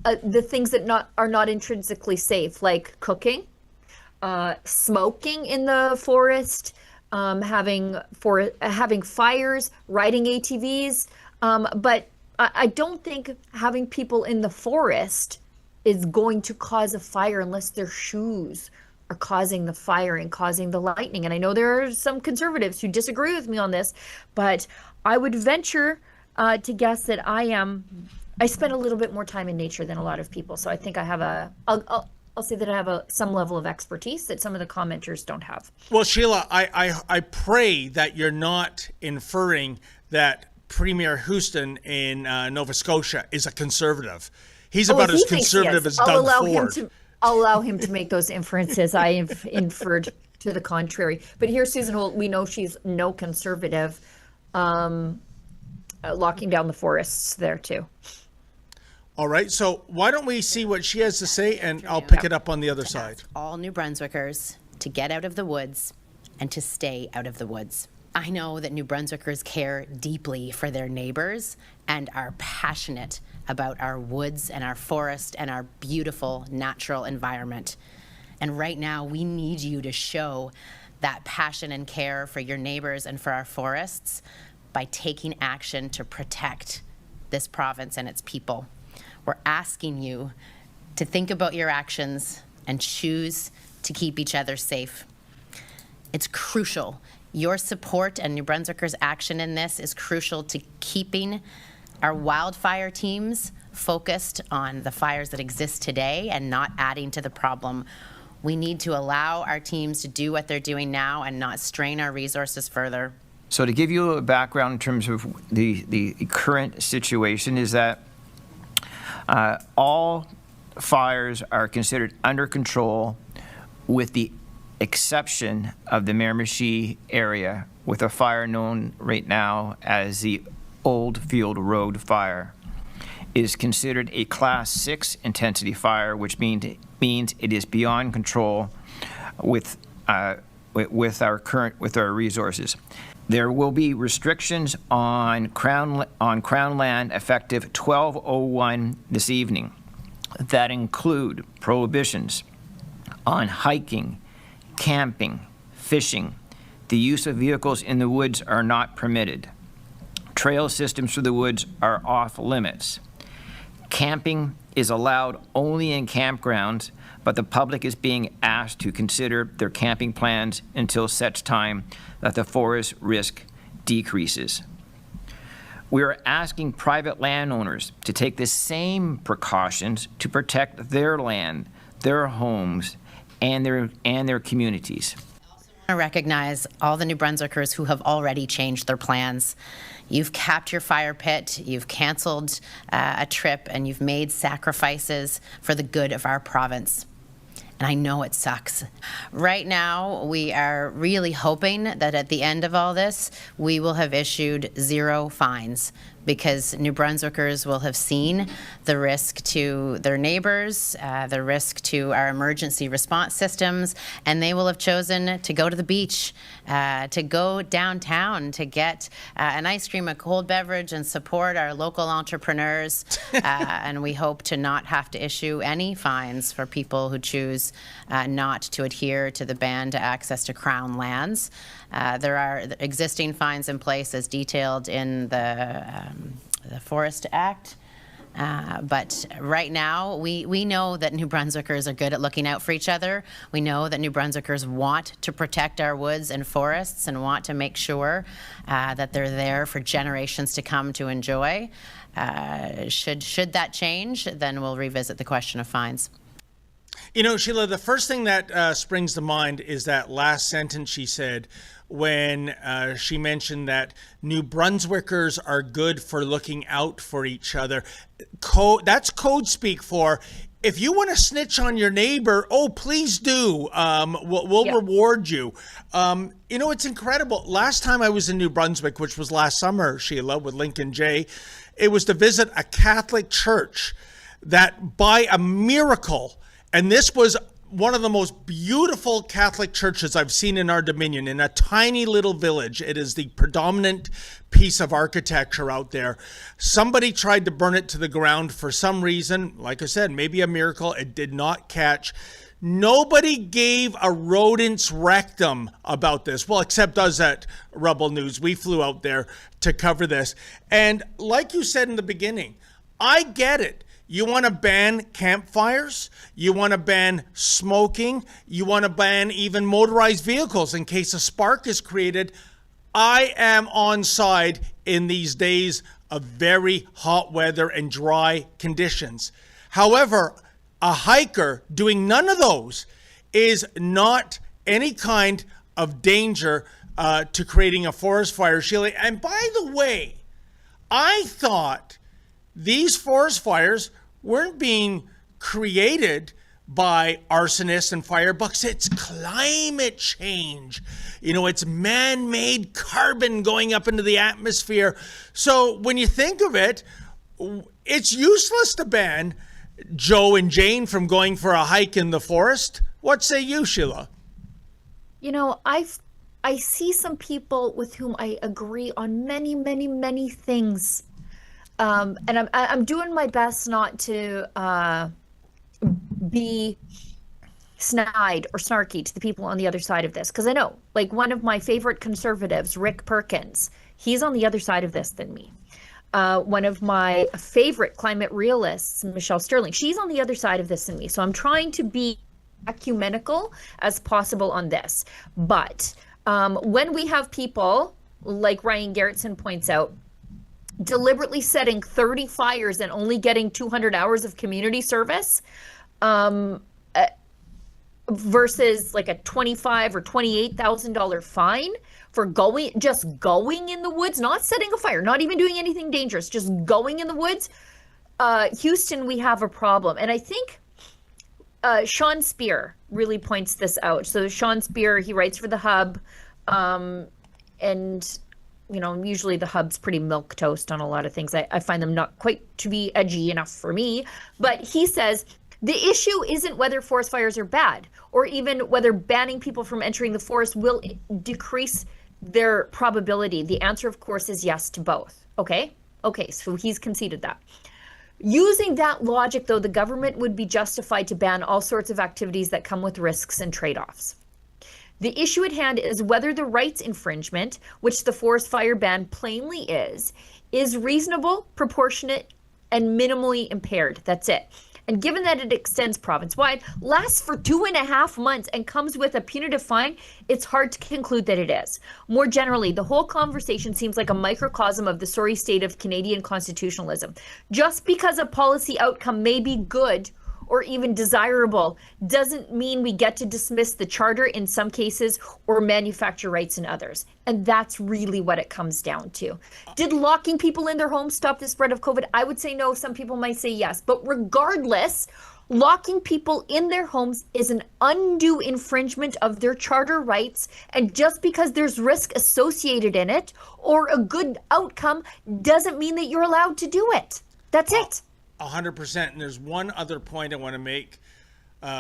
the things that are not intrinsically safe, like cooking, smoking in the forest, having fires, riding ATVs. But I don't think having people in the forest is going to cause a fire unless their shoes are causing the fire and causing the lightning. And I know there are some conservatives who disagree with me on this, but I would venture to guess that I spend a little bit more time in nature than a lot of people. So I think I have I'll say that I have some level of expertise that some of the commenters don't have. Well, Sheila, I pray that you're not inferring that Premier Houston in Nova Scotia is a conservative. He's about as conservative as Doug Ford. I'll allow him to make those inferences. I have inferred to the contrary. But here's Susan Holt. We know she's no conservative, locking down the forests there too. All right, so why don't we see what she has to say, and I'll pick it up on the other side. All New Brunswickers to get out of the woods and to stay out of the woods. I know that New Brunswickers care deeply for their neighbors and are passionate about our woods and our forest and our beautiful natural environment. And right now, we need you to show that passion and care for your neighbors and for our forests by taking action to protect this province and its people. We're asking you to think about your actions and choose to keep each other safe. It's crucial. Your support and New Brunswickers' action in this is crucial to keeping our wildfire teams focused on the fires that exist today and not adding to the problem. We need to allow our teams to do what they're doing now and not strain our resources further. So to give you a background in terms of the current situation is that all fires are considered under control with the exception of the Miramichi area with a fire known right now as the Oldfield Road Fire. It is considered a Class 6 intensity fire, which means it is beyond control with our resources. There will be restrictions on Crown land effective 12:01 this evening that include prohibitions on hiking, camping, fishing. The use of vehicles in the woods are not permitted. Trail systems through the woods are off limits. Camping is allowed only in campgrounds, but the public is being asked to consider their camping plans until such time that the forest risk decreases. We are asking private landowners to take the same precautions to protect their land, their homes, and their communities. I recognize all the New Brunswickers who have already changed their plans. You've capped your fire pit, you've canceled a trip, and you've made sacrifices for the good of our province. And I know it sucks. Right now, we are really hoping that at the end of all this, we will have issued 0 fines because New Brunswickers will have seen the risk to their neighbors, the risk to our emergency response systems, and they will have chosen to go to the beach, to go downtown, to get an ice cream, a cold beverage, and support our local entrepreneurs. And we hope to not have to issue any fines for people who choose not to adhere to the ban to access to Crown lands. There are existing fines in place as detailed in the Forest Act. But right now, we know that New Brunswickers are good at looking out for each other. We know that New Brunswickers want to protect our woods and forests and want to make sure that they're there for generations to come to enjoy. Should that change, then we'll revisit the question of fines. You know, Sheila, the first thing that springs to mind is that last sentence she said when she mentioned that New Brunswickers are good for looking out for each other. That's code speak for, if you want to snitch on your neighbor, oh, please do. We'll reward you. You know, it's incredible. Last time I was in New Brunswick, which was last summer, Sheila, with Lincoln J., it was to visit a Catholic church that by a miracle, and this was one of the most beautiful Catholic churches I've seen in our Dominion, in a tiny little village. It is the predominant piece of architecture out there. Somebody tried to burn it to the ground for some reason. Like I said, maybe a miracle. It did not catch. Nobody gave a rodent's rectum about this. Well, except us at Rebel News. We flew out there to cover this. And like you said in the beginning, I get it. You want to ban campfires. You want to ban smoking. You want to ban even motorized vehicles in case a spark is created. I am on side in these days of very hot weather and dry conditions. However, a hiker doing none of those is not any kind of danger to creating a forest fire, Sheila. And by the way, I thought these forest fires weren't being created by arsonists and firebugs. It's climate change. You know, it's man-made carbon going up into the atmosphere. So when you think of it, it's useless to ban Joe and Jane from going for a hike in the forest. What say you, Sheila? You know, I see some people with whom I agree on many, many, many things. And I'm doing my best not to be snide or snarky to the people on the other side of this, because I know, like, one of my favorite conservatives, Rick Perkins, he's on the other side of this than me. One of my favorite climate realists, Michelle Sterling, she's on the other side of this than me. So I'm trying to be ecumenical as possible on this. But when we have people, like Ryan Garrettson points out, deliberately setting 30 fires and only getting 200 hours of community service versus like a $25,000 or $28,000 fine for just going in the woods, not setting a fire, not even doing anything dangerous, just going in the woods. Houston, we have a problem. And I think Sean Spear really points this out. So Sean Spear, he writes for The Hub, and you know, usually The Hub's pretty milquetoast on a lot of things. I find them not quite to be edgy enough for me. But he says, the issue isn't whether forest fires are bad, or even whether banning people from entering the forest will decrease their probability. The answer, of course, is yes to both. Okay, so he's conceded that. Using that logic, though, the government would be justified to ban all sorts of activities that come with risks and trade-offs. The issue at hand is whether the rights infringement, which the forest fire ban plainly is reasonable, proportionate, and minimally impaired. That's it. And given that it extends province-wide, lasts for 2.5 months, and comes with a punitive fine, it's hard to conclude that it is. More generally, the whole conversation seems like a microcosm of the sorry state of Canadian constitutionalism. Just because a policy outcome may be good or even desirable doesn't mean we get to dismiss the charter in some cases or manufacture rights in others. And that's really what it comes down to. Did locking people in their homes stop the spread of COVID? I would say no. Some people might say yes. But regardless, locking people in their homes is an undue infringement of their charter rights. And just because there's risk associated in it or a good outcome doesn't mean that you're allowed to do it. That's it. 100%. And there's one other point I want to make,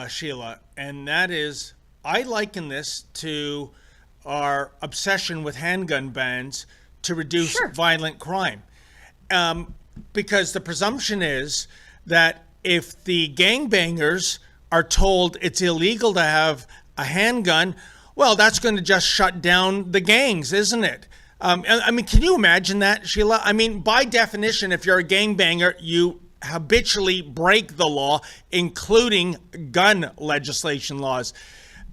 Sheila, and that is I liken this to our obsession with handgun bans to reduce violent crime. Because the presumption is that if the gangbangers are told it's illegal to have a handgun, well, that's going to just shut down the gangs, isn't it? I mean, can you imagine that, Sheila? I mean, by definition, if you're a gangbanger, you habitually break the law, including gun legislation laws.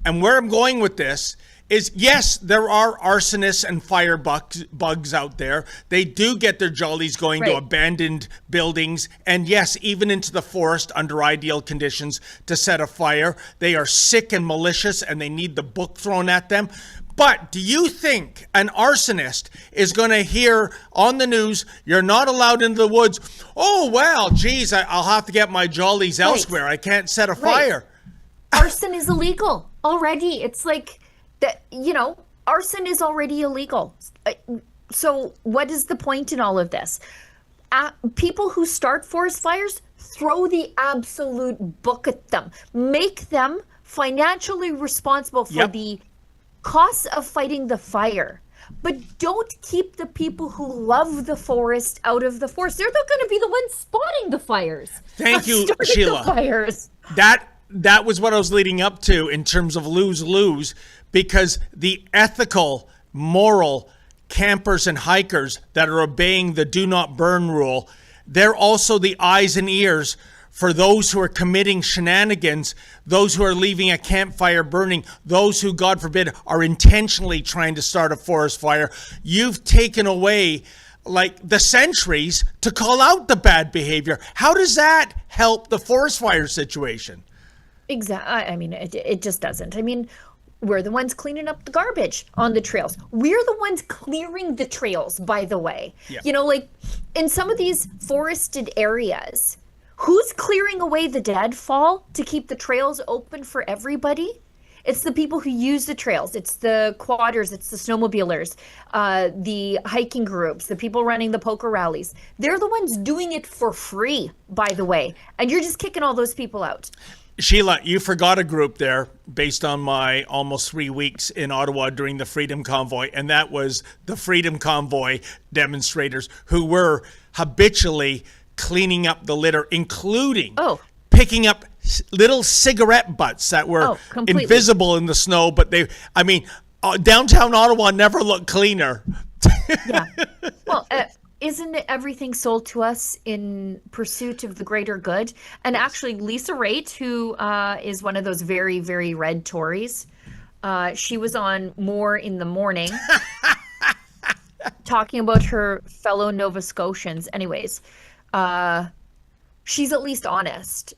And where I'm going with this is, yes, there are arsonists and fire bugs out there. They do get their jollies going to abandoned buildings, and yes, even into the forest under ideal conditions to set a fire. They are sick and malicious, and they need the book thrown at them. But do you think an arsonist is going to hear on the news, you're not allowed into the woods? Oh, well, geez, I'll have to get my jollies elsewhere. I can't set a fire. Arson is illegal already. It's like that, arson is already illegal. So what is the point in all of this? People who start forest fires, throw the absolute book at them. Make them financially responsible for the costs of fighting the fire. But don't keep the people who love the forest out of the forest. They're not going to be the ones spotting the fires. Thank you, Sheila. The fires. That was what I was leading up to in terms of lose-lose, because the ethical, moral campers and hikers that are obeying the do not burn rule, they're also the eyes and ears for those who are committing shenanigans, those who are leaving a campfire burning, those who, God forbid, are intentionally trying to start a forest fire. You've taken away like the centuries to call out the bad behavior. How does that help the forest fire situation? Exactly. I mean, it just doesn't. I mean, we're the ones cleaning up the garbage on the trails. We're the ones clearing the trails, by the way. Yeah. Like in some of these forested areas, who's clearing away the deadfall to keep the trails open for everybody? It's the people who use the trails. It's the quadders. It's the snowmobilers, the hiking groups, the people running the poker rallies. They're the ones doing it for free, by the way. And you're just kicking all those people out. Sheila, you forgot a group there based on my almost 3 weeks in Ottawa during the Freedom Convoy, and that was the Freedom Convoy demonstrators who were habitually cleaning up the litter, including picking up little cigarette butts that were invisible in the snow. But downtown Ottawa never looked cleaner. Yeah. Well, isn't everything sold to us in pursuit of the greater good? And actually, Lisa Raitt, who is one of those very, very red Tories, she was on More in the Morning talking about her fellow Nova Scotians. Anyways, she's at least honest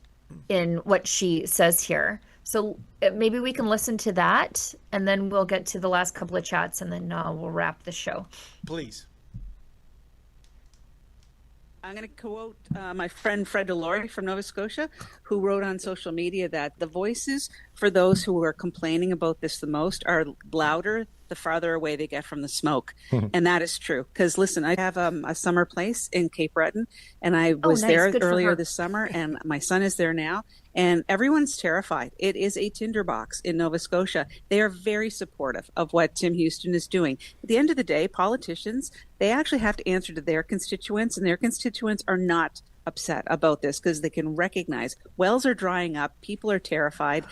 in what she says here. So maybe we can listen to that, and then we'll get to the last couple of chats, and then we'll wrap the show. Please. I'm going to quote my friend Fred Delory from Nova Scotia, who wrote on social media that the voices for those who are complaining about this the most are louder the farther away they get from the smoke. And that is true. Because listen, I have a summer place in Cape Breton, and I was there earlier this summer, and my son is there now, and everyone's terrified. It is a tinderbox in Nova Scotia. They are very supportive of what Tim Houston is doing. At the end of the day, politicians, they actually have to answer to their constituents, and their constituents are not upset about this because they can recognize wells are drying up, people are terrified.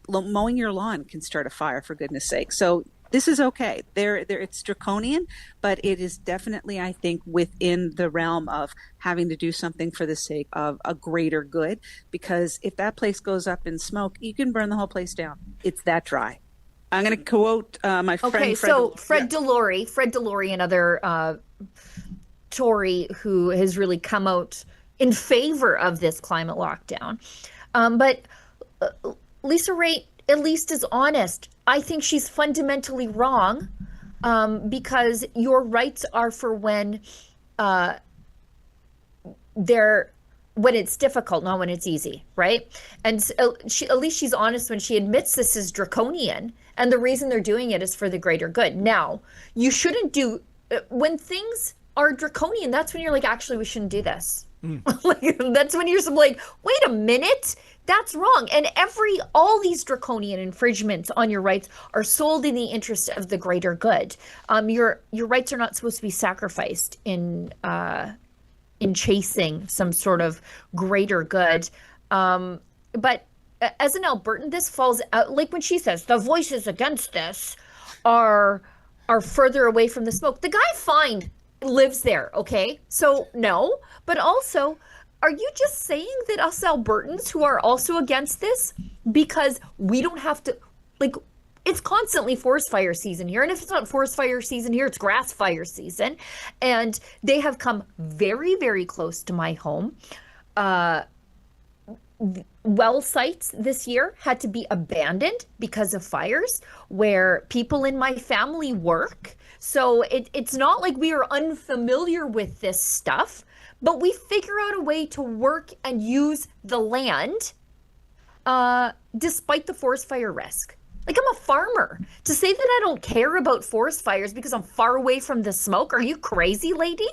Mowing your lawn can start a fire, for goodness sake. So this is okay. It's draconian, but it is definitely, I think, within the realm of having to do something for the sake of a greater good. Because if that place goes up in smoke, you can burn the whole place down. It's that dry. I'm going to quote my friend. Okay, so Fred Delory, another Tory who has really come out in favor of this climate lockdown. But Lisa Raitt at least is honest. I think she's fundamentally wrong because your rights are for when it's difficult, not when it's easy, right? And at least she's honest when she admits this is draconian, and the reason they're doing it is for the greater good. Now, you shouldn't do when things are draconian. That's when you're like, actually, we shouldn't do this. That's when you're like, wait a minute. That's wrong. And all these draconian infringements on your rights are sold in the interest of the greater good. Your rights are not supposed to be sacrificed in chasing some sort of greater good. But as an Albertan, this falls out, like when she says the voices against this are further away from the smoke. The guy lives there, okay? So no, but also are you just saying that us Albertans who are also against this, because we don't have to, like, it's constantly forest fire season here. And if it's not forest fire season here, it's grass fire season. And they have come very, very close to my home. Well sites this year had to be abandoned because of fires where people in my family work. So it's not like we are unfamiliar with this stuff, but we figure out a way to work and use the land despite the forest fire risk. Like, I'm a farmer. To say that I don't care about forest fires because I'm far away from the smoke, are you crazy, lady?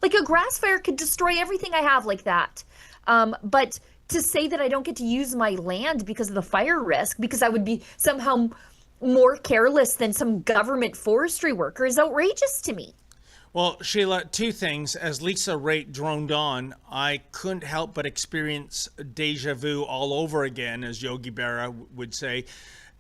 Like, a grass fire could destroy everything I have like that. But to say that I don't get to use my land because of the fire risk, because I would be somehow more careless than some government forestry worker, is outrageous to me. Well, Sheila, two things. As Lisa Raitt droned on, I couldn't help but experience deja vu all over again, as Yogi Berra would say.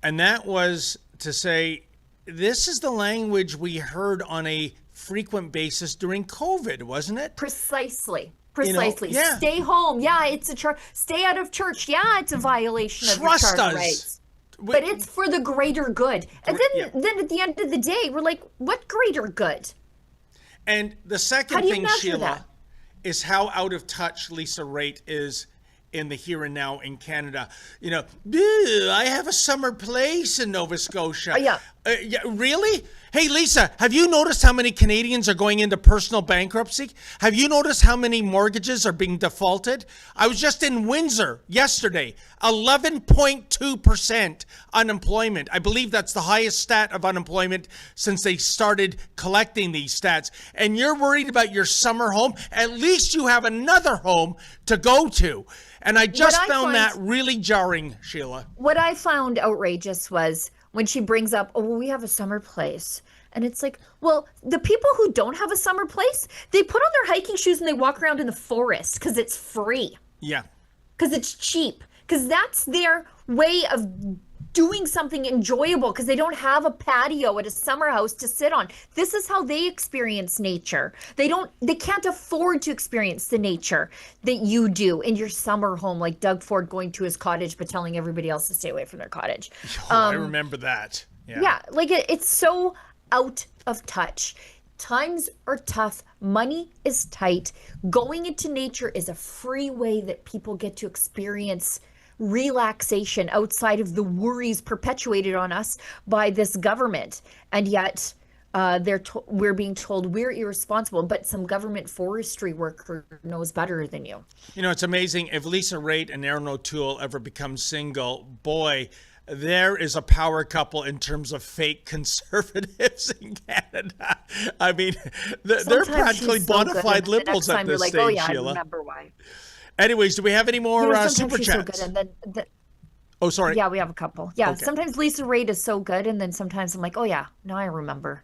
And that was to say, this is the language we heard on a frequent basis during COVID, wasn't it? Precisely. Yeah. Stay home. Yeah, it's a stay out of church. Yeah, it's a violation of your charter rights. But it's for the greater good. And then at the end of the day, we're like, what greater good? And the second thing, Sheila, is how out of touch Lisa Raitt is in the here and now in Canada. I have a summer place in Nova Scotia. Yeah, really? Hey, Lisa, have you noticed how many Canadians are going into personal bankruptcy? Have you noticed how many mortgages are being defaulted? I was just in Windsor yesterday, 11.2% unemployment. I believe that's the highest stat of unemployment since they started collecting these stats. And you're worried about your summer home? At least you have another home to go to. And I just found that really jarring, Sheila. What I found outrageous was when she brings up, oh, well, we have a summer place. And it's like, well, the people who don't have a summer place, they put on their hiking shoes and they walk around in the forest because it's free. Yeah. Because it's cheap. Because that's their way of doing something enjoyable, because they don't have a patio at a summer house to sit on. This is how they experience nature. They can't afford to experience the nature that you do in your summer home, like Doug Ford going to his cottage but telling everybody else to stay away from their cottage. I remember that. Yeah, like it's so out of touch. Times are tough. Money is tight. Going into nature is a free way that people get to experience relaxation outside of the worries perpetuated on us by this government. And yet we're being told we're irresponsible, but some government forestry worker knows better than you. It's amazing. If Lisa Raitt and Aaron O'Toole ever become single, boy, there is a power couple in terms of fake conservatives in Canada. I mean, they're practically bona fide liberals at this stage, oh, yeah, Sheila. I remember why. Anyways, do we have any more super chats? So good, and then oh, sorry. Yeah, we have a couple. Yeah, okay. Sometimes Lisa Raitt is so good, and then sometimes I'm like, oh yeah, now I remember.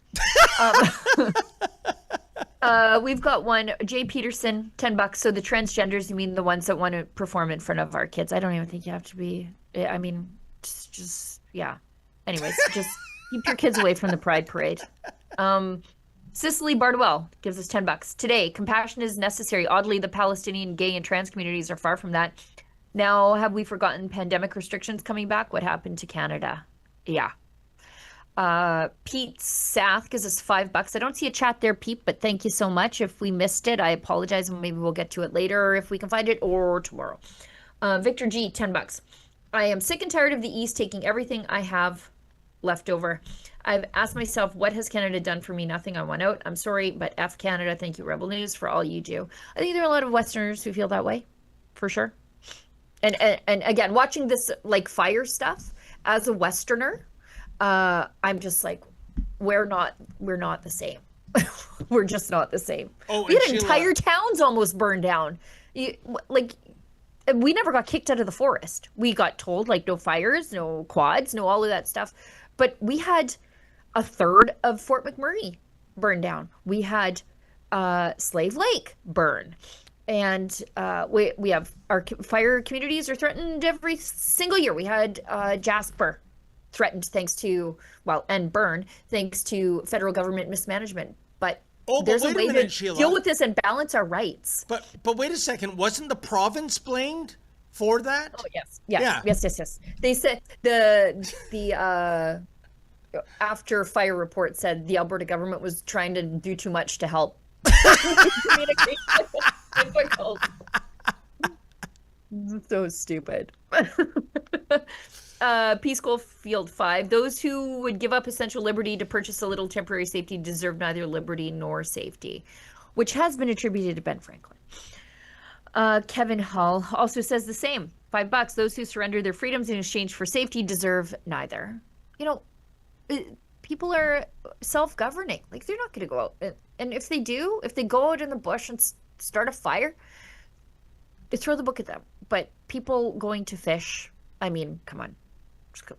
We've got one, Jay Peterson, $10. So the transgenders, you mean the ones that want to perform in front of our kids? I don't even think you have to be. I mean, just yeah. Anyways, just keep your kids away from the Pride Parade. Cicely Bardwell gives us $10. Today, compassion is necessary. Oddly, the Palestinian gay and trans communities are far from that. Now, have we forgotten pandemic restrictions coming back? What happened to Canada? Yeah. Pete Sath gives us $5. I don't see a chat there, Pete, but thank you so much. If we missed it, I apologize. Maybe we'll get to it later if we can find it, or tomorrow. Victor G, $10. I am sick and tired of the East taking everything I have left over. I've asked myself, what has Canada done for me? Nothing. I want out. I'm sorry, but F Canada. Thank you, Rebel News, for all you do. I think there are a lot of Westerners who feel that way, for sure. And again, watching this like fire stuff as a Westerner, I'm just like, we're not the same. We're just not the same. Oh, we had entire towns almost burned down. We never got kicked out of the forest. We got told like no fires, no quads, no all of that stuff. But we had a third of Fort McMurray burn down. We had Slave Lake burn. And we have our fire communities are threatened every single year. We had Jasper threatened and burn thanks to federal government mismanagement. But Oh, but there's a wait way a minute, to Sheila. deal with this and balance our rights. But wait a second. Wasn't the province blamed for that? Oh yes, yes. They said the after fire report said the Alberta government was trying to do too much to help. Communication was difficult. So stupid. Peace Goal Field 5. Those who would give up essential liberty to purchase a little temporary safety deserve neither liberty nor safety, which has been attributed to Ben Franklin. Kevin Hull also says the same. $5. Those who surrender their freedoms in exchange for safety deserve neither. You know, people are self-governing. Like, they're not going to go out. And if they do, if they go out in the bush and start a fire, they throw the book at them. But people going to fish, I mean, come on.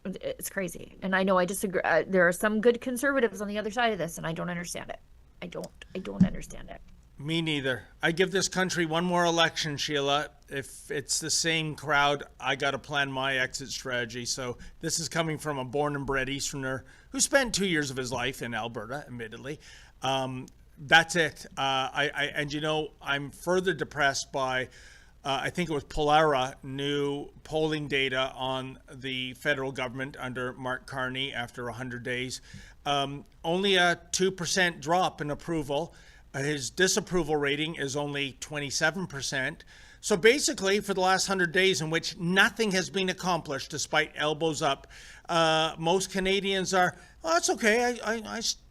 It's crazy. And I know I disagree. There are some good conservatives on the other side of this, and I don't understand it. I don't understand it. Me neither. I give this country one more election, Sheila. If it's the same crowd, I got to plan my exit strategy. So this is coming from a born and bred Easterner who spent 2 years of his life in Alberta, admittedly. That's it. And you know, I'm further depressed by, I think it was Polara, new polling data on the federal government under Mark Carney after 100 days. Only a 2% drop in approval. His disapproval rating is only 27%. So basically, for the last 100 days in which nothing has been accomplished despite elbows up, most Canadians are, oh, that's okay.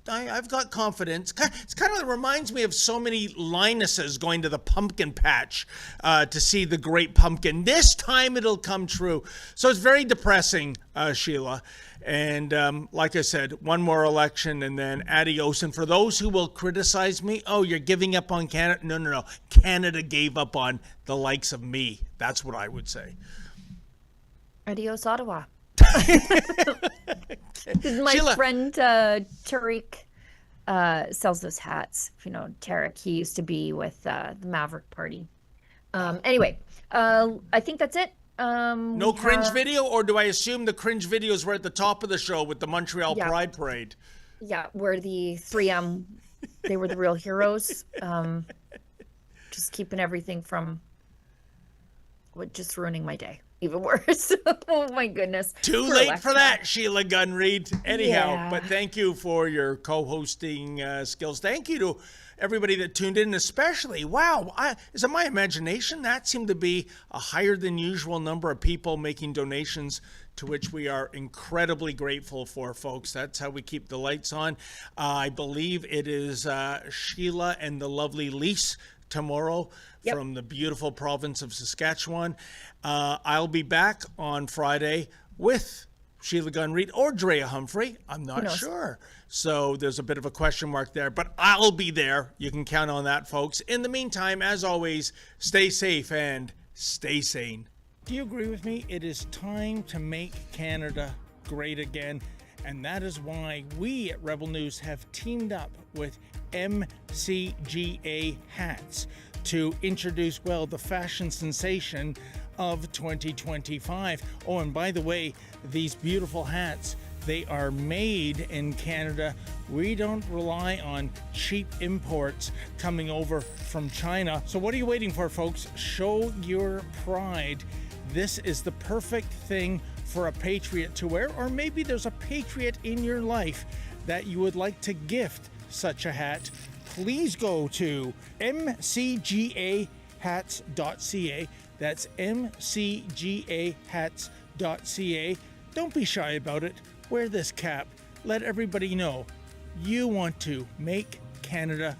I've got confidence. It's kind of reminds me of so many Linuses going to the pumpkin patch to see the great pumpkin. This time it'll come true. So it's very depressing, Sheila. And like I said, one more election and then adios. And for those who will criticize me, oh, you're giving up on Canada. No. Canada gave up on the likes of me. That's what I would say. Adios, Ottawa. My Sheila. friend Tariq sells those hats. You know, Tarek, he used to be with the Maverick Party. Anyway, I think that's it. No cringe video, or do I assume the cringe videos were at the top of the show with the Montreal Pride Parade? Yeah, where the 3M, they were the real heroes. Just keeping everything from just ruining my day. Even worse. Oh my goodness. Too late for that, Sheila Gunn-Reid. Anyhow, but thank you for your co-hosting skills. Thank you to everybody that tuned in, especially, wow, is it my imagination? That seemed to be a higher than usual number of people making donations, to which we are incredibly grateful for, folks. That's how we keep the lights on. I believe it is Sheila and the lovely Lise tomorrow from the beautiful province of Saskatchewan. I'll be back on Friday with Sheila Gunn-Reid or Drea Humphrey. I'm not sure. So there's a bit of a question mark there, but I'll be there. You can count on that, folks. In the meantime, as always, stay safe and stay sane. Do you agree with me? It is time to make Canada great again. And that is why we at Rebel News have teamed up with MCGA Hats to introduce, well, the fashion sensation of 2025. Oh, and by the way, these beautiful hats, they are made in Canada. We don't rely on cheap imports coming over from China. So what are you waiting for, folks? Show your pride. This is the perfect thing for a patriot to wear, or maybe there's a patriot in your life that you would like to gift such a hat. Please go to mcgahats.ca. That's mcgahats.ca. Don't be shy about it. Wear this cap. Let everybody know you want to make Canada